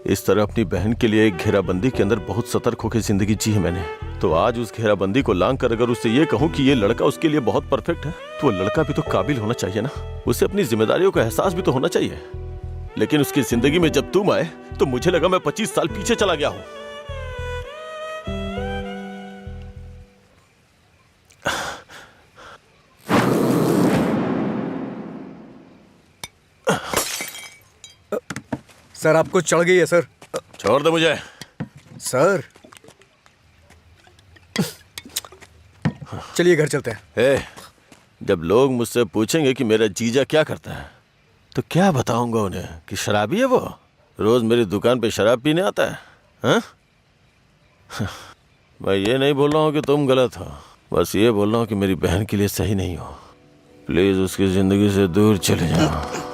इस तरह अपनी बहन के लिए एक घेराबंदी के अंदर बहुत सतर्क होकर जिंदगी जी है मैंने। तो आज उस घेराबंदी को लांग कर अगर उससे ये कहूं कि ये लड़का उसके लिए बहुत परफेक्ट है, तो वो लड़का भी तो काबिल होना चाहिए ना। उसे अपनी जिम्मेदारियों का एहसास भी तो होना चाहिए। लेकिन उसकी जिंदगी में जब तुम आए तो मुझे लगा मैं 25 साल पीछे चला गया हूं। सर आपको चढ़ गई है सर। छोड़ दे मुझे। सर चलिए घर चलते हैं। जब लोग मुझसे पूछेंगे कि मेरा जीजा क्या करता है, तो क्या बताऊंगा उन्हें कि शराबी है वो? रोज मेरी दुकान पे शराब पीने आता है? हाँ? मैं ये नहीं बोल रहा हूँ कि तुम गलत हो, बस ये बोल रहा हूँ कि मेरी बहन के लिए सही नहीं हो। प्लीज उसकी जिंदगी से दूर चले जाओ।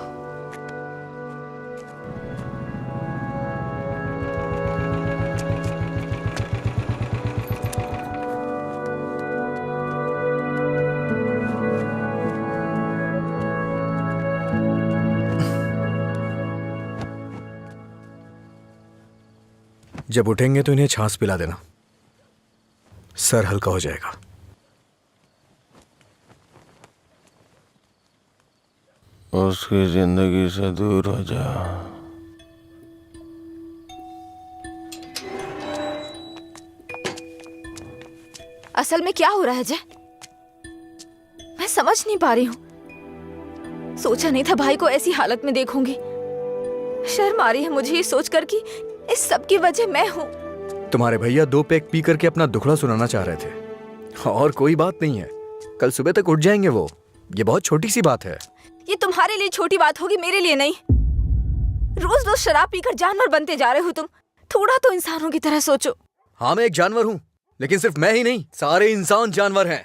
जब उठेंगे तो इन्हें छाछ पिला देना, सर हल्का हो जाएगा। उसकी जिंदगी से दूर हो जा। असल में क्या हो रहा है जय? मैं समझ नहीं पा रही हूँ। सोचा नहीं था भाई को ऐसी हालत में देखूंगी। शर्म आ रही है मुझे ये सोचकर कि इस सब की वजह मैं हूँ। तुम्हारे भैया 2 पैक पी करके अपना दुखड़ा सुनाना चाह रहे थे, और कोई बात नहीं है, कल सुबह तक उठ जाएंगे वो। ये बहुत छोटी सी बात है। ये तुम्हारे लिए छोटी बात होगी, मेरे लिए नहीं। रोज रोज शराब पीकर जानवर बनते जा रहे हो तुम। थोड़ा तो इंसानों की तरह सोचो। हाँ, मैं एक जानवर हूँ, लेकिन सिर्फ मैं ही नहीं, सारे इंसान जानवर हैं।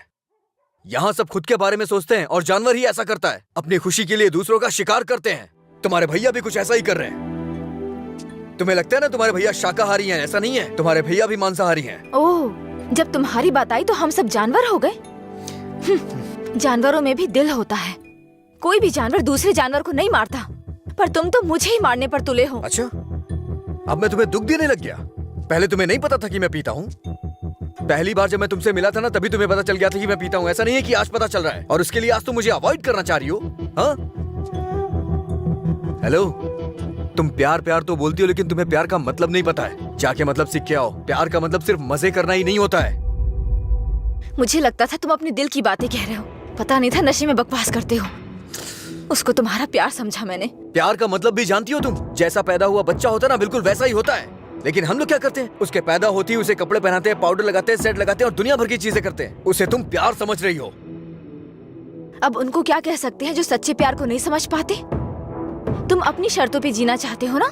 यहाँ सब खुद के बारे में सोचते हैं और जानवर ही ऐसा करता है, अपनी खुशी के लिए दूसरों का शिकार करते हैं। तुम्हारे भैया भी कुछ ऐसा ही कर रहे हैं। तुम्हें लगता है ना तुम्हारे भैया शाकाहारी हैं? ऐसा नहीं है, तुम्हारे भैया भी मांसाहारी हैं। ओह, जब तुम्हारी बात आई तो हम सब जानवर हो गए। जानवरों में भी दिल होता है। कोई भी जानवर दूसरे जानवर को नहीं मारता, पर तुम तो मुझे ही मारने पर तुले हो। अच्छा, अब मैं तुम्हें दुख देने लग गया? पहले तुम्हें नहीं पता था कि मैं पीता हूँ? पहली बार जब मैं तुमसे मिला था ना, तभी तुम्हें पता चल गया था कि मैं पीता हूँ। ऐसा नहीं है कि आज पता चल रहा है और उसके लिए आज तुम मुझे अवॉइड करना चाह रही हो? हाँ? हेलो, तुम प्यार प्यार तो बोलती हो, लेकिन तुम्हें प्यार का मतलब नहीं पता है। जाके मतलब सीख के आओ। प्यार का मतलब सिर्फ मजे करना ही नहीं होता है। मुझे लगता था तुम अपने दिल की बातें कह रहे हो, पता नहीं था नशे में बकवास करते हो। उसको तुम्हारा प्यार समझा मैंने। प्यार का मतलब भी जानती हो तुम? जैसा पैदा हुआ बच्चा होता है ना, बिल्कुल वैसा ही होता है। लेकिन हम लोग क्या करते हैं? उसके पैदा होती है उसे कपड़े पहनाते हैं, पाउडर लगाते हैं, सेट लगाते हैं और दुनिया भर की चीजें करते हैं। उसे तुम प्यार समझ रही हो। अब उनको क्या कह सकते हैं जो सच्चे प्यार को नहीं समझ पाते? तुम अपनी शर्तों पे जीना चाहते हो ना?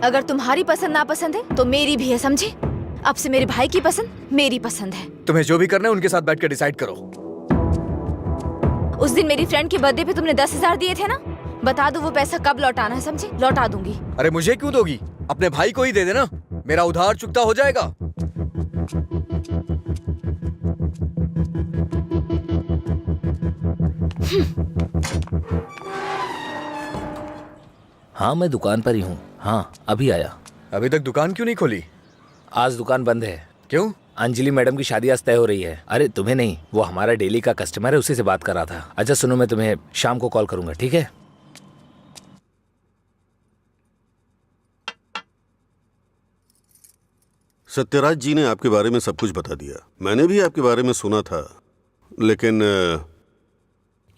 अगर तुम्हारी पसंद नापसंद है तो मेरी भी है, समझे? अब से मेरे भाई की पसंद मेरी पसंद है। तुम्हें जो भी करना है उनके साथ बैठ कर डिसाइड करो। उस दिन मेरी फ्रेंड के बर्थडे पे तुमने 10,000 दिए थे ना, बता दो वो पैसा कब लौटाना है, समझे? लौटा दूंगी। अरे मुझे क्यों दोगी? अपने भाई को ही दे देना, मेरा उधार चुकता हो जाएगा। हाँ, मैं दुकान पर ही हूँ। हाँ, अभी आया। अभी तक दुकान क्यों नहीं खोली? आज दुकान बंद है। क्यों? अंजलि मैडम की शादी आज तय हो रही है। अरे तुम्हें नहीं, वो हमारा डेली का कस्टमर है, उसी से बात कर रहा था। अच्छा सुनो, मैं तुम्हें शाम को कॉल करूंगा, ठीक है? सत्यराज जी ने आपके बारे में सब कुछ बता दिया। मैंने भी आपके बारे में सुना था, लेकिन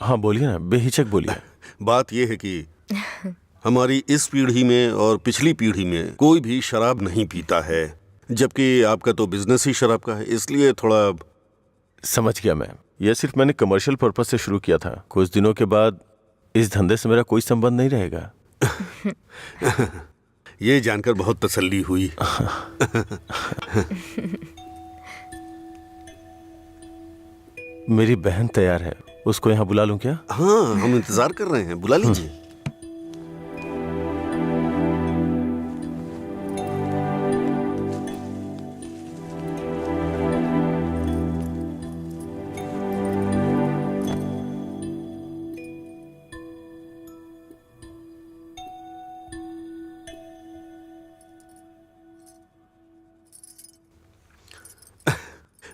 हाँ बोलिए ना, बेहिचक बोलिए। बात यह है कि हमारी इस पीढ़ी में और पिछली पीढ़ी में कोई भी शराब नहीं पीता है, जबकि आपका तो बिजनेस ही शराब का है, इसलिए थोड़ा। समझ गया मैं। यह सिर्फ मैंने कमर्शियल पर्पस से शुरू किया था। कुछ दिनों के बाद इस धंधे से मेरा कोई संबंध नहीं रहेगा। ये जानकर बहुत तसल्ली हुई। मेरी बहन तैयार है, उसको यहाँ बुला लूं क्या? हाँ, हम इंतजार कर रहे हैं, बुला लीजिए।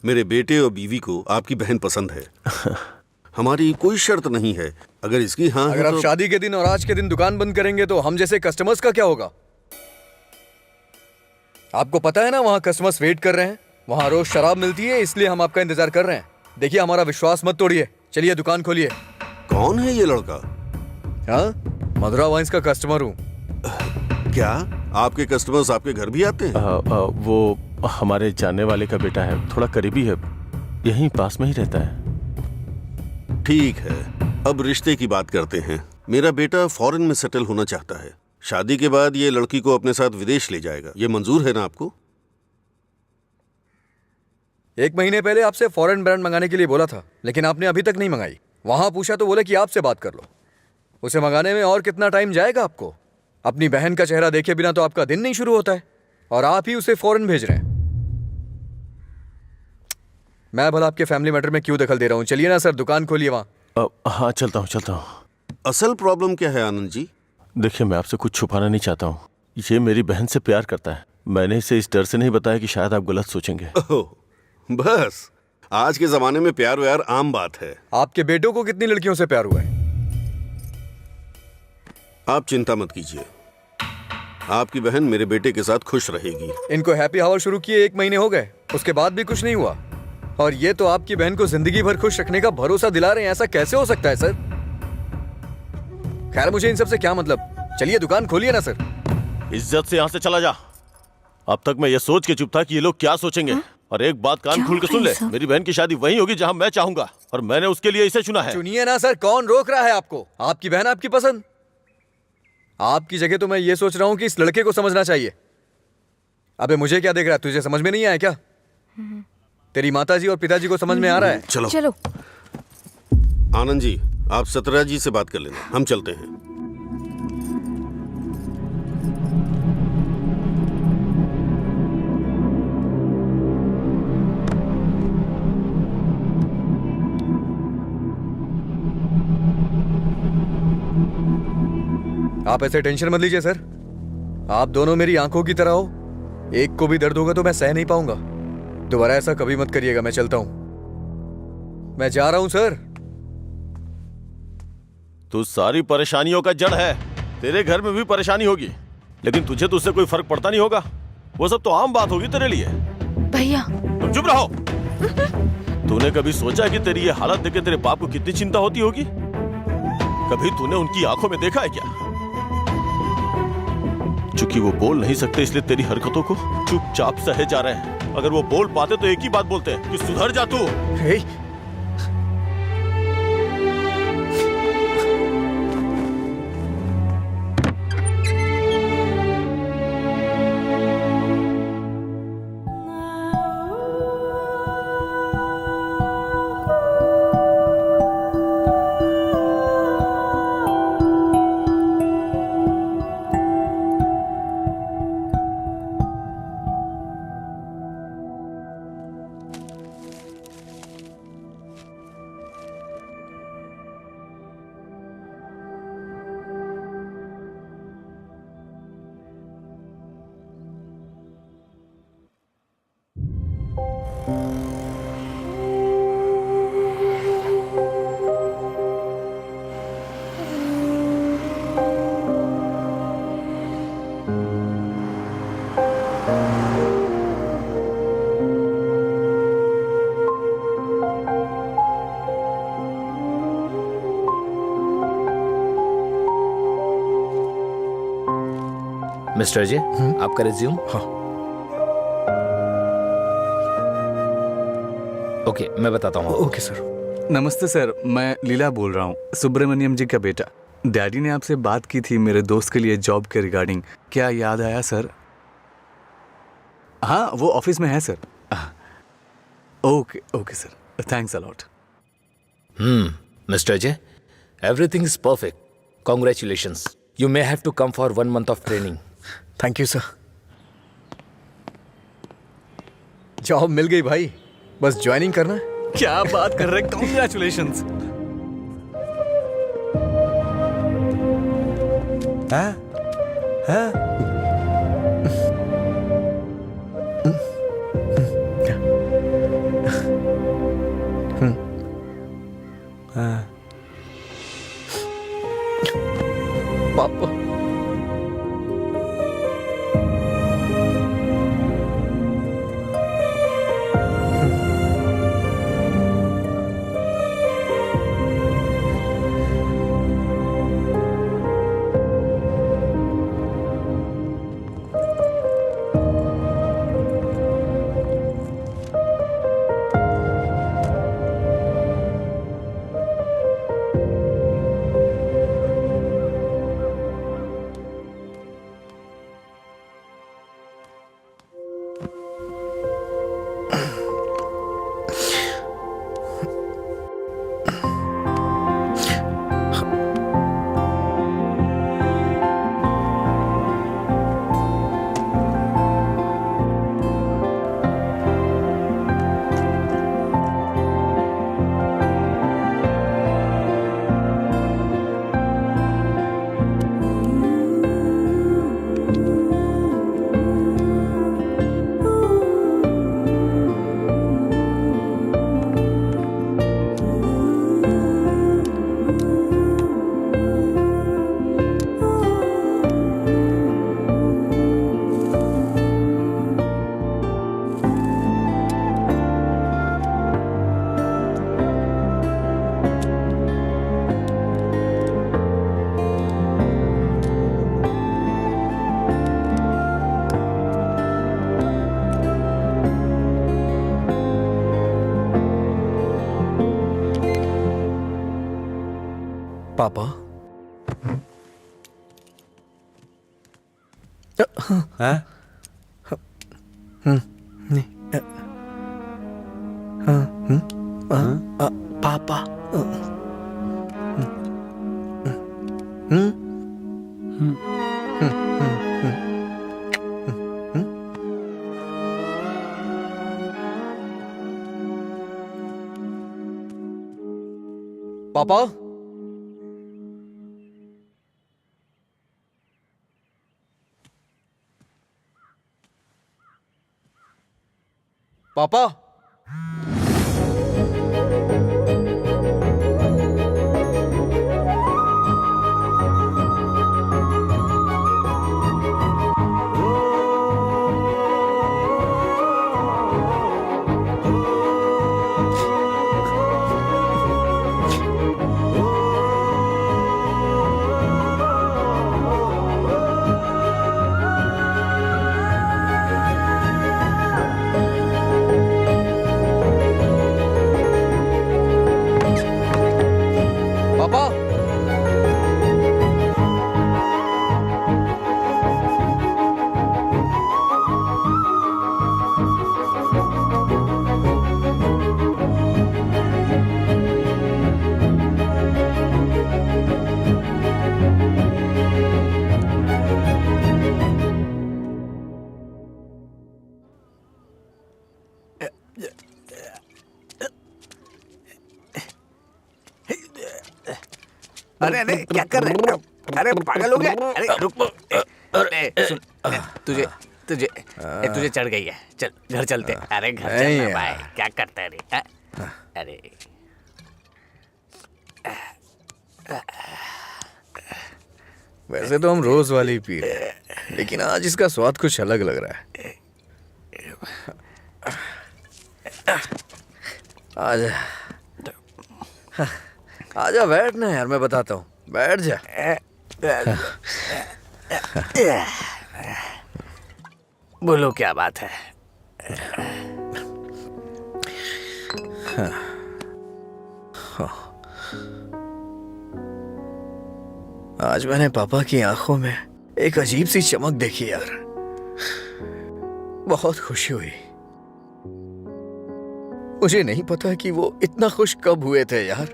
मेरे बेटे और बीवी को आपकी बहन पसंद है। हमारी कोई शर्त नहीं है। अगर इसकी हाँ अगर है आप तो... शादी के दिन और आज के दिन दुकान बंद करेंगे तो हम जैसे कस्टमर्स का क्या होगा? आपको पता है ना, वहाँ कस्टमर्स वेट कर रहे हैं। वहाँ रोज शराब मिलती है, इसलिए हम आपका इंतजार कर रहे हैं। देखिए, हमारा विश्वास मत तोड़िए। चलिए दुकान खोलिए। कौन है ये लड़का? हाँ, मधुरा वाइन्स का कस्टमर हूँ। क्या आपके कस्टमर्स आपके घर भी आते हैं? वो हमारे जानने वाले का बेटा है, थोड़ा करीबी है, यहीं पास में ही रहता है। ठीक है, अब रिश्ते की बात करते हैं। मेरा बेटा फॉरेन में सेटल होना चाहता है। शादी के बाद ये लड़की को अपने साथ विदेश ले जाएगा। ये मंजूर है ना आपको? 1 महीने पहले आपसे फॉरेन ब्रांड मंगाने के लिए बोला था, लेकिन आपने अभी तक नहीं मंगाई। वहां पूछा तो बोले कि आपसे बात कर लो। उसे मंगाने में और कितना टाइम जाएगा आपको? अपनी बहन का चेहरा देखे बिना तो आपका दिन नहीं शुरू होता है, और आप ही उसे फॉरेन भेज रहे हैं। मैं भला आपके फैमिली मैटर में क्यों दखल दे रहा हूं? चलिए ना सर, दुकान खोलिए वहां। हाँ चलता हूँ। असल प्रॉब्लम क्या है आनंद जी? देखिए, मैं आपसे कुछ छुपाना नहीं चाहता हूँ। ये मेरी बहन से प्यार करता है। मैंने इसे इस डर से नहीं बताया कि शायद आप गलत सोचेंगे। ओह, बस आज के जमाने में प्यार व्यार आम बात है। आपके बेटों को कितनी लड़कियों से प्यार हुआ है? आप चिंता मत कीजिए, आपकी बहन मेरे बेटे के साथ खुश रहेगी। इनको हैप्पी हावर शुरू किए 1 महीने हो गए, उसके बाद भी कुछ नहीं हुआ, और ये तो आपकी बहन को जिंदगी भर खुश रखने का भरोसा दिला रहे हैं। ऐसा कैसे हो सकता है सर? खैर, मुझे इन सब से क्या मतलब। चलिए दुकान खोलिए ना सर। इज्जत से यहाँ से चला जा। अब तक मैं ये सोच के चुप था कि ये लोग क्या सोचेंगे। और एक बात कान खोल के सुन ले, मेरी बहन की शादी वहीं होगी जहाँ मैं चाहूंगा, और मैंने उसके लिए इसे चुना है। चुनिए ना सर, कौन रोक रहा है आपको? आपकी बहन, आपकी पसंद। आपकी जगह तो मैं ये सोच रहा हूँ कि इस लड़के को समझना चाहिए। अबे मुझे क्या देख रहा है? तुझे समझ में नहीं आया क्या? तेरी माताजी और पिताजी को समझ में आ रहा है? चलो आनंद जी, आप सतरा जी से बात कर लेना, हम चलते हैं। आप ऐसे टेंशन मत लीजिए सर। आप दोनों मेरी आंखों की तरह हो। एक को भी दर्द होगा तो मैं सह नहीं पाऊंगा। दोबारा ऐसा कभी मत करिएगा। मैं चलता हूं, मैं जा रहा हूं सर। तू सारी परेशानियों का जड़ है। तेरे घर में भी परेशानी होगी, लेकिन तुझे तो उससे कोई फर्क पड़ता नहीं होगा। वो सब तो आम बात होगी तेरे लिए। भैया, तुम चुप रहो। तूने कभी सोचा कि तेरी ये हालत देख के तेरे बाप को कितनी चिंता होती होगी? कभी तूने उनकी आंखों में देखा है क्या? चूंकि वो बोल नहीं सकते, इसलिए तेरी हरकतों को चुपचाप सहे जा रहे हैं। अगर वो बोल पाते तो एक ही बात बोलते हैं कि सुधर जा तू। मिस्टर अजय, आपका रिज्यूम। हाँ। ओके, मैं बताता हूँ। Okay sir. नमस्ते सर, मैं लीला बोल रहा हूँ, सुब्रमण्यम जी का बेटा। डैडी ने आपसे बात की थी मेरे दोस्त के लिए जॉब के रिगार्डिंग। क्या याद आया सर? हाँ, वो ऑफिस में है sir. Okay okay sir, thanks a lot. Mister Ajay, everything is perfect. Congratulations. You may have to come for 1 month of training. Thank you sir. Job मिल गई भाई, बस ज्वाइनिंग करना है। क्या बात कर रहे हैं, कॉन्ग्रेचुलेशंस। पापा, पापा। हाँ? पापा। पापा। पापा। पापा। अरे अरे क्या कर रहे हैं? अरे पागल हो गया? अरे रुक। अरे सुन, तुझे तुझे तुझे चढ़ गई है। चल घर चलते हैं। अरे घर चलना भाई, क्या करता है रे? अरे वैसे तो हम रोज वाली ही पी रहे हैं, लेकिन आज इसका स्वाद कुछ अलग लग रहा है। आजा आजा, बैठ ना यार, मैं बताता हूँ, बैठ जा। बोलो क्या बात है? आज मैंने पापा की आंखों में एक अजीब सी चमक देखी यार, बहुत खुशी हुई। मुझे नहीं पता कि वो इतना खुश कब हुए थे यार।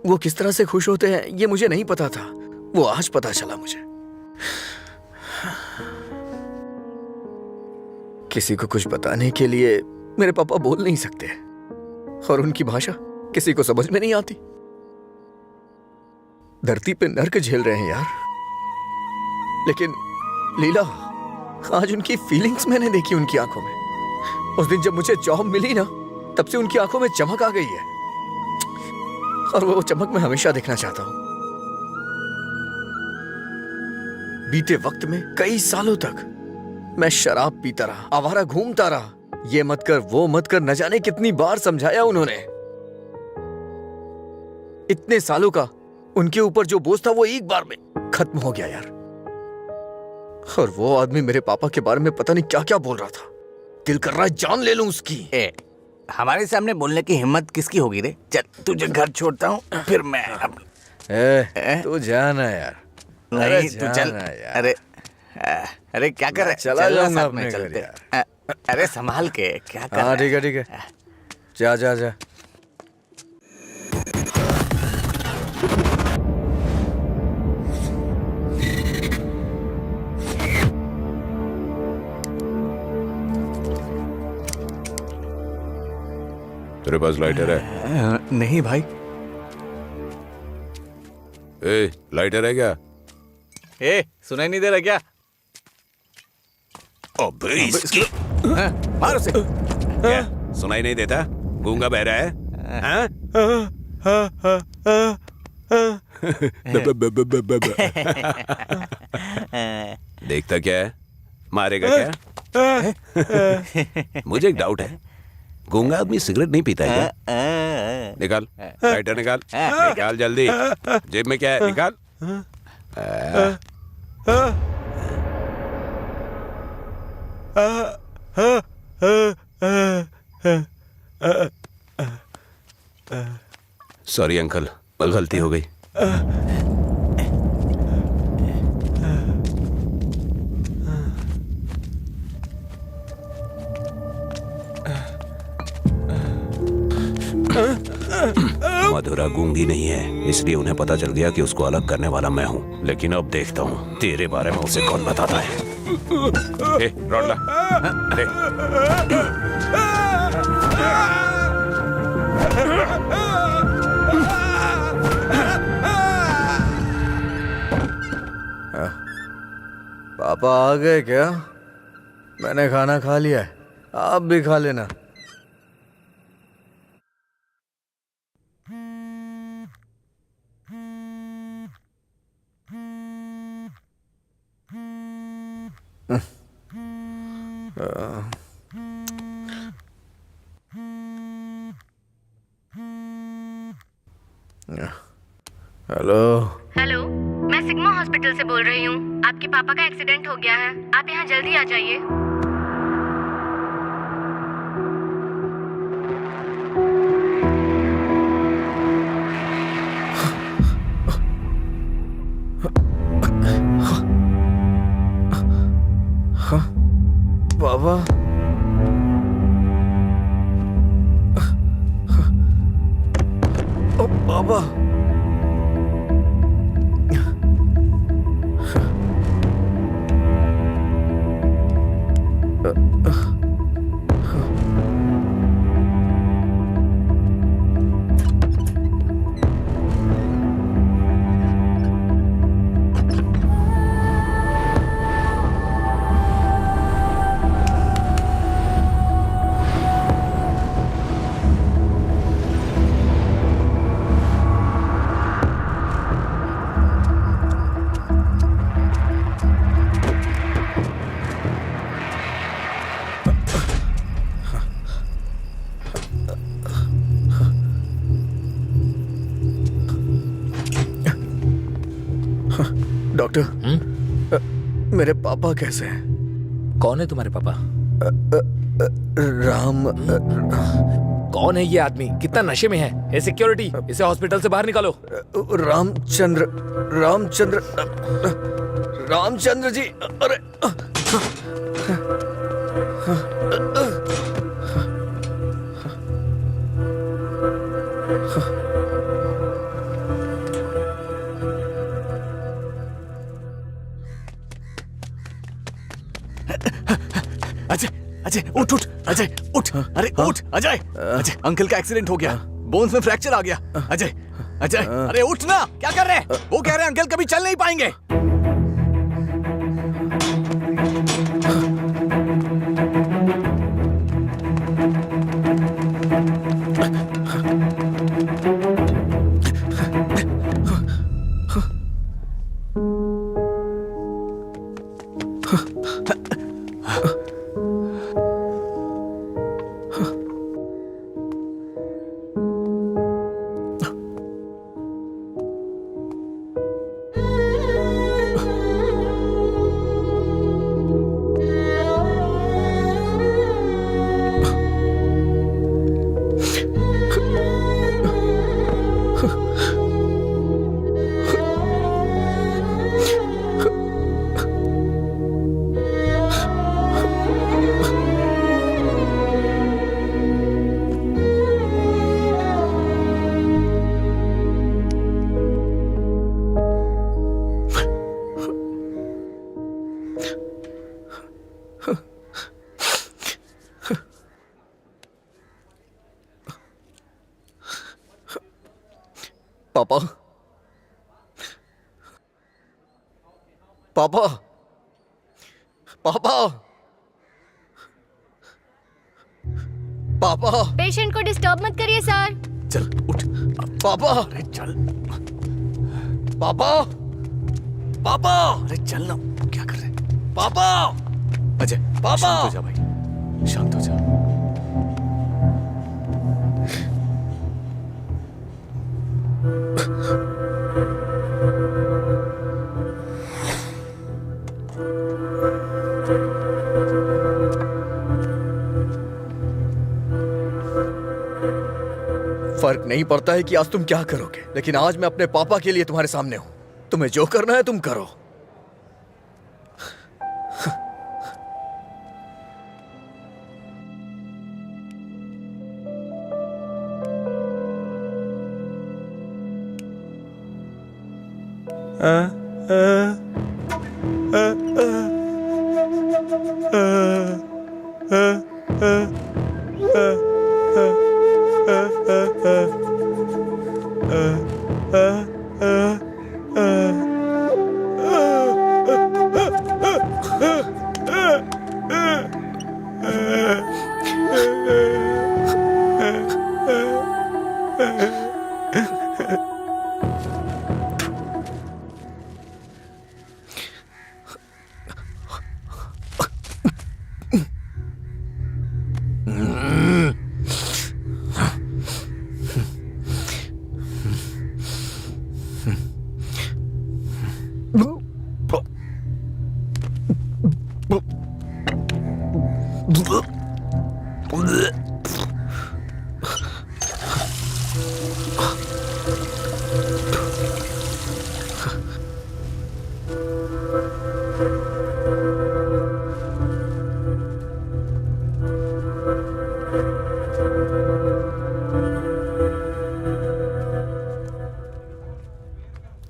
वो किस तरह से खुश होते हैं ये मुझे नहीं पता था, वो आज पता चला मुझे। किसी को कुछ बताने के लिए मेरे पापा बोल नहीं सकते, और उनकी भाषा किसी को समझ में नहीं आती। धरती पे नर्क झेल रहे हैं यार, लेकिन लीला, आज उनकी फीलिंग्स मैंने देखी उनकी आंखों में। उस दिन जब मुझे जॉब मिली ना, तब से उनकी आंखों में चमक आ गई है, और वो चमक मैं हमेशा देखना चाहता हूं। बीते वक्त में कई सालों तक मैं शराब पीता रहा, आवारा घूमता रहा, ये मत कर वो मत कर, न जाने कितनी बार समझाया उन्होंने। इतने सालों का उनके ऊपर जो बोझ था वो एक बार में खत्म हो गया यार। और वो आदमी मेरे पापा के बारे में पता नहीं क्या क्या बोल रहा था। दिल कर रहा है जान ले लूं उसकी। हमारे सामने बोलने की हिम्मत किसकी होगी रे? चल तुझे घर छोड़ता हूँ, फिर मैं तू जाना यार। नहीं तू चल यार। अरे अरे क्या कर रहा है? चला चल जाऊंगा साथ अपने में घर चलते। यार। अरे संभाल के क्या कर रहा हाँ है? ठीक है, जा जा जा। तेरे पास लाइटर है? नहीं भाई। ए, लाइटर है क्या? ए, सुनाई नहीं दे रहा क्या? अबे इसकी मार उसे। क्या सुनाई नहीं देता? गूंगा बहरा है? हाँ? देखता क्या है? मारेगा क्या? मुझे एक डाउट है, गूंगा आदमी सिगरेट नहीं पीता है क्या? निकाल लाइटर, निकाल निकाल जल्दी। जेब में क्या है? निकाल। सॉरी अंकल, गलती हो गई। मधुरा गूंगी नहीं है, इसलिए उन्हें पता चल गया कि उसको अलग करने वाला मैं हूँ। लेकिन अब देखता हूँ तेरे बारे में उसे कौन बताता है। ए, रॉड ला। ले। पापा आ गए क्या? मैंने खाना खा लिया है, आप भी खा लेना। हेलो। हेलो, मैं सिग्मा हॉस्पिटल से बोल रही हूँ। आपके पापा का एक्सीडेंट हो गया है, आप यहाँ जल्दी आ जाइए। पापा, ओ पापा, डॉक्टर, मेरे पापा कैसे हैं? कौन है तुम्हारे पापा? राम। कौन है ये आदमी? कितना नशे में है? ए सिक्योरिटी, इसे हॉस्पिटल से बाहर निकालो। रामचंद्र, रामचंद्र, रामचंद्र जी। अरे अजय, अजय उठ उठ, अजय उठ, अरे उठ अजय। अजय, अंकल का एक्सीडेंट हो गया, बोन्स में फ्रैक्चर आ गया। अजय, अजय, अरे उठ ना, क्या कर रहे हैं? वो कह रहे हैं अंकल कभी चल नहीं पाएंगे। पापा, पापा, पापा, पापा। पेशेंट को डिस्टर्ब मत करिए सर। चल उठ पापा, अरे चल पापा, पापा, अरे चल ना, क्या कर रहे हैं? पापा, अजय पापा। शांत हो जा भाई, शांत हो जा। फर्क फर्क नहीं पड़ता है कि आज तुम क्या करोगे, लेकिन आज मैं अपने पापा के लिए तुम्हारे सामने हूं। तुम्हें जो करना है तुम करो।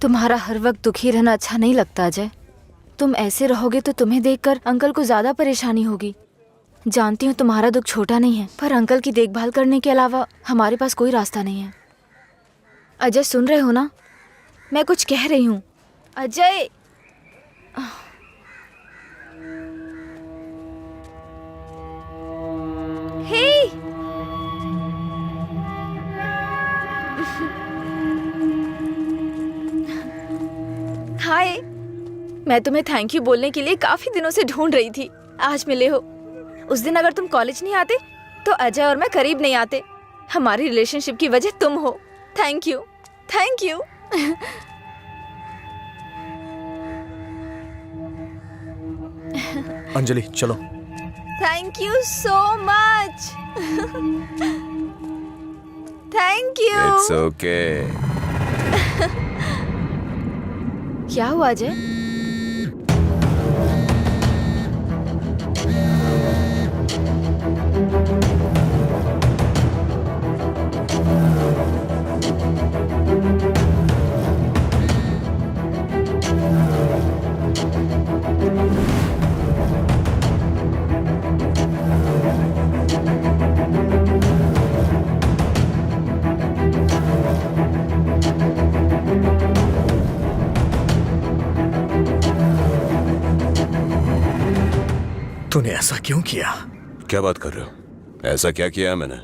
तुम्हारा हर वक्त दुखी रहना अच्छा नहीं लगता अजय। तुम ऐसे रहोगे तो तुम्हें देखकर अंकल को ज्यादा परेशानी होगी। जानती हूँ तुम्हारा दुख छोटा नहीं है, पर अंकल की देखभाल करने के अलावा हमारे पास कोई रास्ता नहीं है। अजय सुन रहे हो ना, मैं कुछ कह रही हूँ। अजय हे हाय, मैं तुम्हें थैंक यू बोलने के लिए काफी दिनों से ढूंढ रही थी। आज मिले हो। उस दिन अगर तुम कॉलेज नहीं आते तो अजय और मैं करीब नहीं आते। हमारी रिलेशनशिप की वजह तुम हो। Thank you, thank you. Anjali चलो। Thank you so much. Thank you. It's okay. क्या हुआ अजय? तूने ऐसा क्यों किया? क्या बात कर रहे हो? ऐसा क्या किया है मैंने?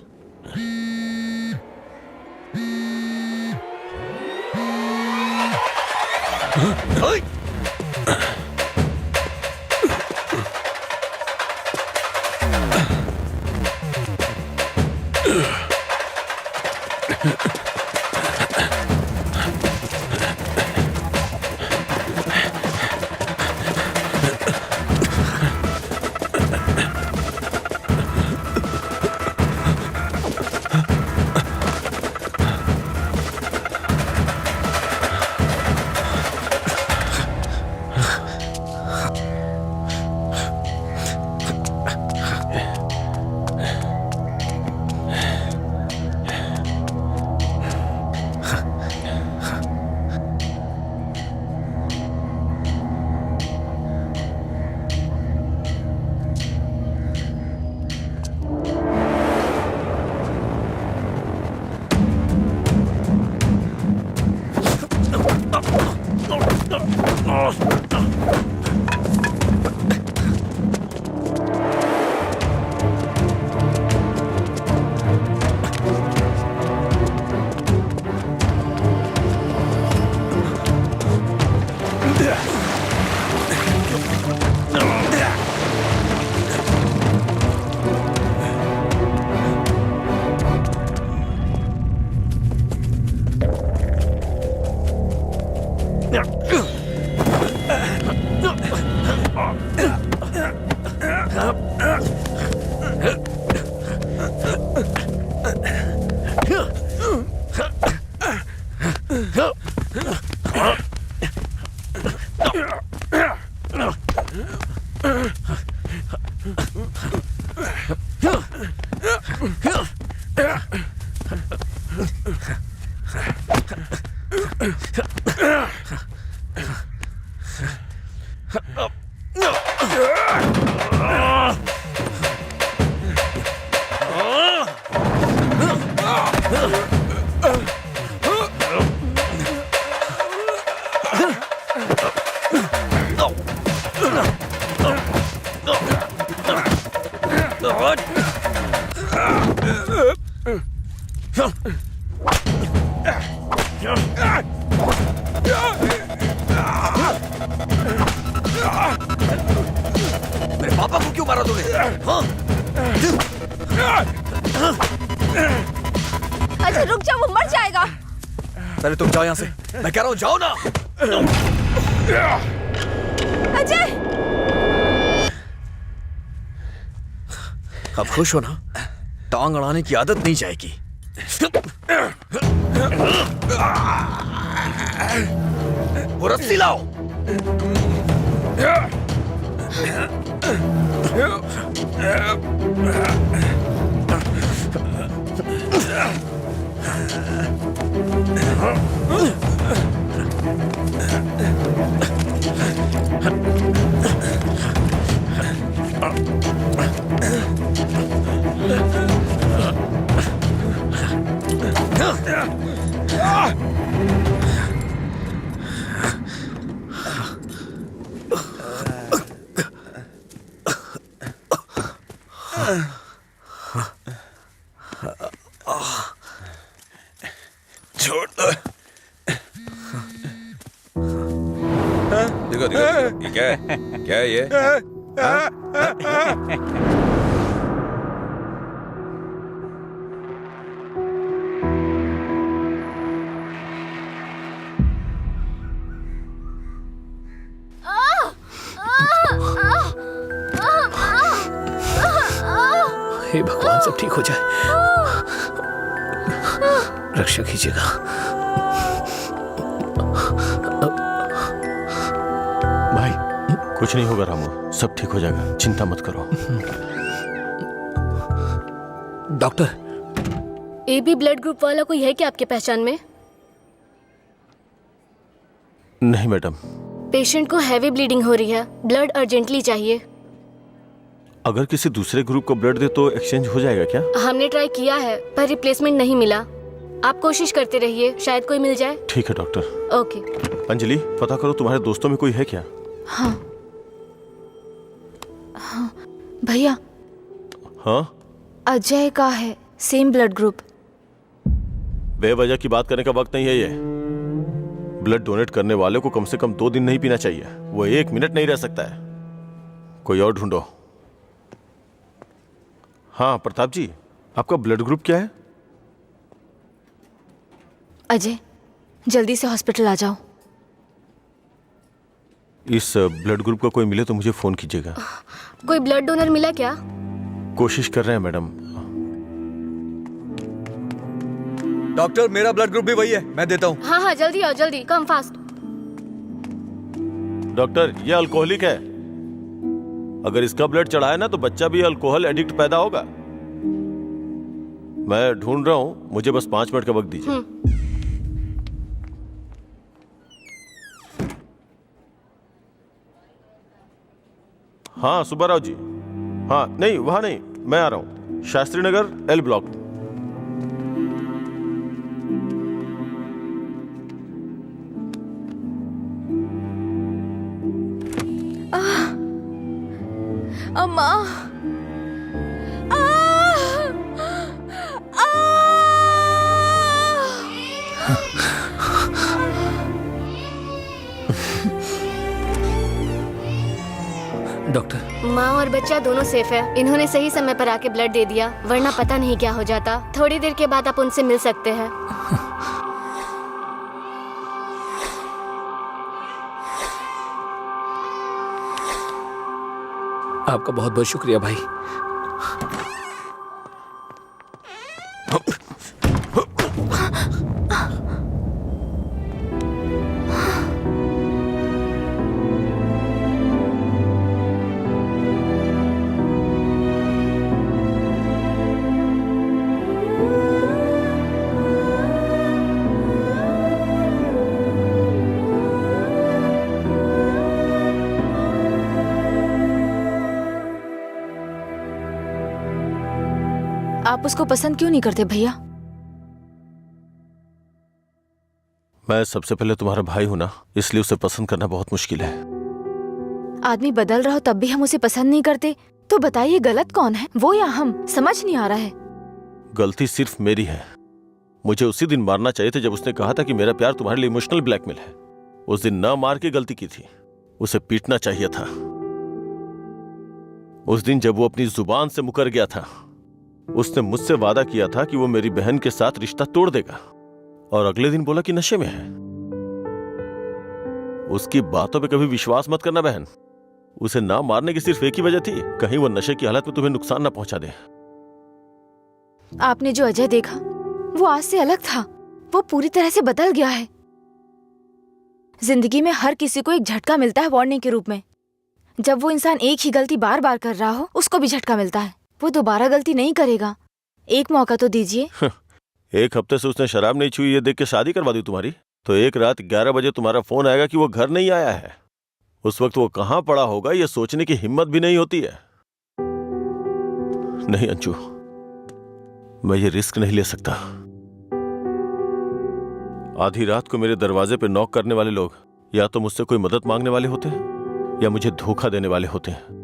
मेरे पापा को क्यों मारा तूने? हाँ? अजय रुक जाओ, वो मर जाएगा। पहले तुम जाओ यहाँ से, मैं कह रहा हूँ जाओ ना। अजय अब खुश हो ना? टांग अड़ाने की आदत नहीं जाएगी। वो रस्सी लाओ। छोड़ दो। देखो देखो ये क्या है? क्या है ये? हे भगवान, सब ठीक हो जाए। रक्षा कीजिएगा। भाई कुछ नहीं होगा रामू, सब ठीक हो जाएगा, चिंता मत करो। डॉक्टर, AB ब्लड ग्रुप वाला कोई है क्या आपके पहचान में? नहीं मैडम। पेशेंट को हैवी ब्लीडिंग हो रही है, ब्लड अर्जेंटली चाहिए। अगर किसी दूसरे ग्रुप को ब्लड दे तो एक्सचेंज हो जाएगा क्या? हमने ट्राई किया है पर रिप्लेसमेंट नहीं मिला। आप कोशिश करते रहिए, शायद कोई मिल जाए। ठीक है डॉक्टर। ओके। अंजलि, पता करो तुम्हारे दोस्तों में कोई है क्या? हाँ हाँ भैया, हाँ अजय का है सेम ब्लड ग्रुप। बेवजह की बात करने का वक्त नहीं है ये। ब्लड डोनेट करने वाले को कम से कम 2 दिन नहीं पीना चाहिए, वो 1 मिनट नहीं रह सकता है। कोई और ढूंढो। हाँ प्रताप जी, आपका ब्लड ग्रुप क्या है? अजय जल्दी से हॉस्पिटल आ जाओ। इस ब्लड ग्रुप का कोई मिले तो मुझे फोन कीजिएगा। कोई ब्लड डोनर मिला क्या? कोशिश कर रहे हैं मैडम। डॉक्टर, मेरा ब्लड ग्रुप भी वही है, मैं देता हूँ। हाँ हाँ जल्दी आओ, जल्दी, कम फास्ट। डॉक्टर, ये अल्कोहलिक है, अगर इसका ब्लड चढ़ाए ना तो बच्चा भी अल्कोहल एडिक्ट पैदा होगा। मैं ढूंढ रहा हूँ, मुझे बस 5 मिनट का वक्त दीजिए। हाँ सुब्बाराव जी। हाँ नहीं, वहां नहीं, मैं आ रहा हूँ, शास्त्री नगर L ब्लॉक। अम्मा डॉक्टर, माँ और बच्चा दोनों सेफ है। इन्होंने सही समय पर आके ब्लड दे दिया, वरना पता नहीं क्या हो जाता। थोड़ी देर के बाद आप उनसे मिल सकते हैं। आपका बहुत बहुत शुक्रिया भाई। आप उसको पसंद क्यों नहीं करते भैया? मैं सबसे पहले तुम्हारा भाई हूं ना, इसलिए उसे पसंद करना बहुत मुश्किल है। आदमी बदल रहा हो तब भी हम उसे पसंद नहीं करते, तो बताइए गलत कौन है, वो या हम? समझ नहीं आ रहा है। गलती सिर्फ मेरी है। मुझे उसी दिन मारना चाहिए था जब उसने कहा था कि मेरा प्यार तुम्हारे लिए इमोशनल ब्लैकमेल है। उस दिन ना मार के गलती की थी, उसे पीटना चाहिए था। उस दिन जब वो अपनी जुबान से मुकर गया था, उसने मुझसे वादा किया था कि वो मेरी बहन के साथ रिश्ता तोड़ देगा, और अगले दिन बोला कि नशे में है। उसकी बातों पे कभी विश्वास मत करना बहन। उसे ना मारने की सिर्फ एक ही वजह थी, कहीं वो नशे की हालत में तुम्हें नुकसान ना पहुंचा दे। आपने जो अजय देखा वो आज से अलग था। वो पूरी तरह से बदल गया है। जिंदगी में हर किसी को एक झटका मिलता है वार्निंग के रूप में। जब वो इंसान एक ही गलती बार बार कर रहा हो, उसको भी झटका मिलता है। वो दोबारा गलती नहीं करेगा। एक मौका तो दीजिए। एक हफ्ते से उसने शराब नहीं छुई ये देख के शादी करवा दी तुम्हारी, तो एक रात 11 बजे तुम्हारा फोन आएगा कि वो घर नहीं आया है। उस वक्त वो कहां पड़ा होगा ये सोचने की हिम्मत भी नहीं होती है। नहीं अंशु, मैं ये रिस्क नहीं ले सकता। आधी रात को मेरे दरवाजे पे नॉक करने वाले लोग या तो मुझसे कोई मदद मांगने वाले होते हैं या मुझे धोखा देने वाले होते हैं।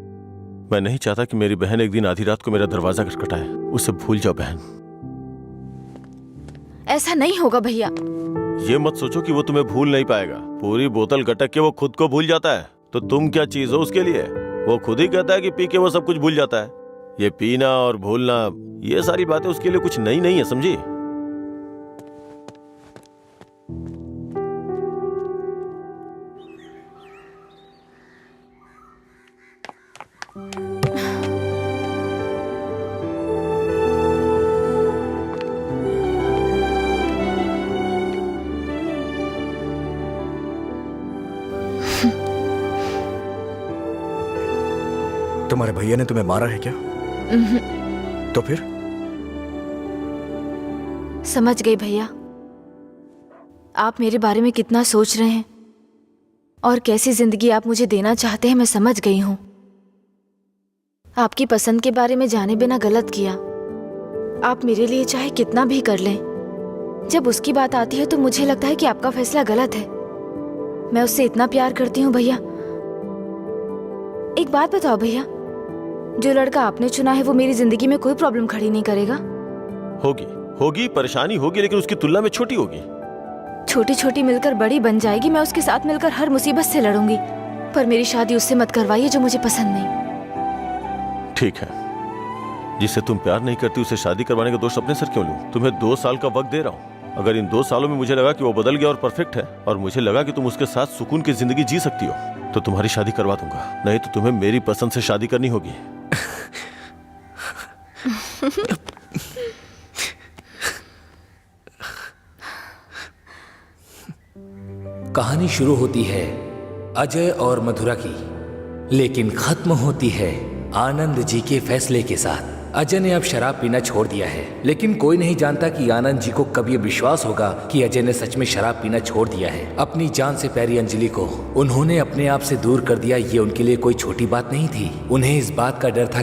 मैं नहीं चाहता कि मेरी बहन एक दिन आधी रात को मेरा दरवाजा खटखटाए। उसे भूल जाओ बहन। ऐसा नहीं होगा भैया। ये मत सोचो कि वो तुम्हें भूल नहीं पाएगा। पूरी बोतल गटक के वो खुद को भूल जाता है, तो तुम क्या चीज हो उसके लिए? वो खुद ही कहता है कि पी के वो सब कुछ भूल जाता है। ये पीना और भूलना, ये सारी बातें उसके लिए कुछ नई नहीं है, समझी? तुम्हारे भैया ने तुम्हें मारा है क्या? तो फिर? समझ गई भैया, आप मेरे बारे में कितना सोच रहे हैं और कैसी जिंदगी आप मुझे देना चाहते हैं, मैं समझ गई हूं। आपकी पसंद के बारे में जाने बिना गलत किया। आप मेरे लिए चाहे कितना भी कर लें, जब उसकी बात आती है तो मुझे लगता है कि आपका फैसला गलत है। मैं उससे इतना प्यार करती हूँ भैया। एक बात बताओ भैया, जो लड़का आपने चुना है वो मेरी जिंदगी में कोई प्रॉब्लम खड़ी नहीं करेगा? होगी परेशानी होगी, लेकिन उसकी तुलना में छोटी होगी। छोटी छोटी मिलकर बड़ी बन जाएगी। मैं उसके साथ मिलकर हर मुसीबत से लड़ूंगी, पर मेरी शादी उससे मत करवाइए जो मुझे पसंद नहीं। ठीक है, जिससे तुम प्यार नहीं करती उसे शादी करवाने का दोष अपने सर क्यों लूं? तुम्हें 2 साल का वक्त दे रहा हूं। अगर इन 2 सालों में मुझे लगा कि वो बदल गया और परफेक्ट है, और मुझे लगा कि तुम उसके साथ सुकून की जिंदगी जी सकती हो, तो तुम्हारी शादी करवा दूंगा। नहीं तो तुम्हें मेरी पसंद से शादी करनी होगी। कहानी शुरू होती है अजय और मधुरा की, लेकिन खत्म होती है आनंद जी के फैसले के साथ। अजय ने अब शराब पीना छोड़ दिया है, लेकिन कोई नहीं जानता कि आनंद जी को कब ये विश्वास होगा कि अजय ने सच में शराब पीना छोड़ दिया है। अपनी जान से प्यारी अंजलि को उन्होंने अपने आप से दूर कर दिया, ये उनके लिए कोई छोटी बात नहीं थी। उन्हें इस बात का डर था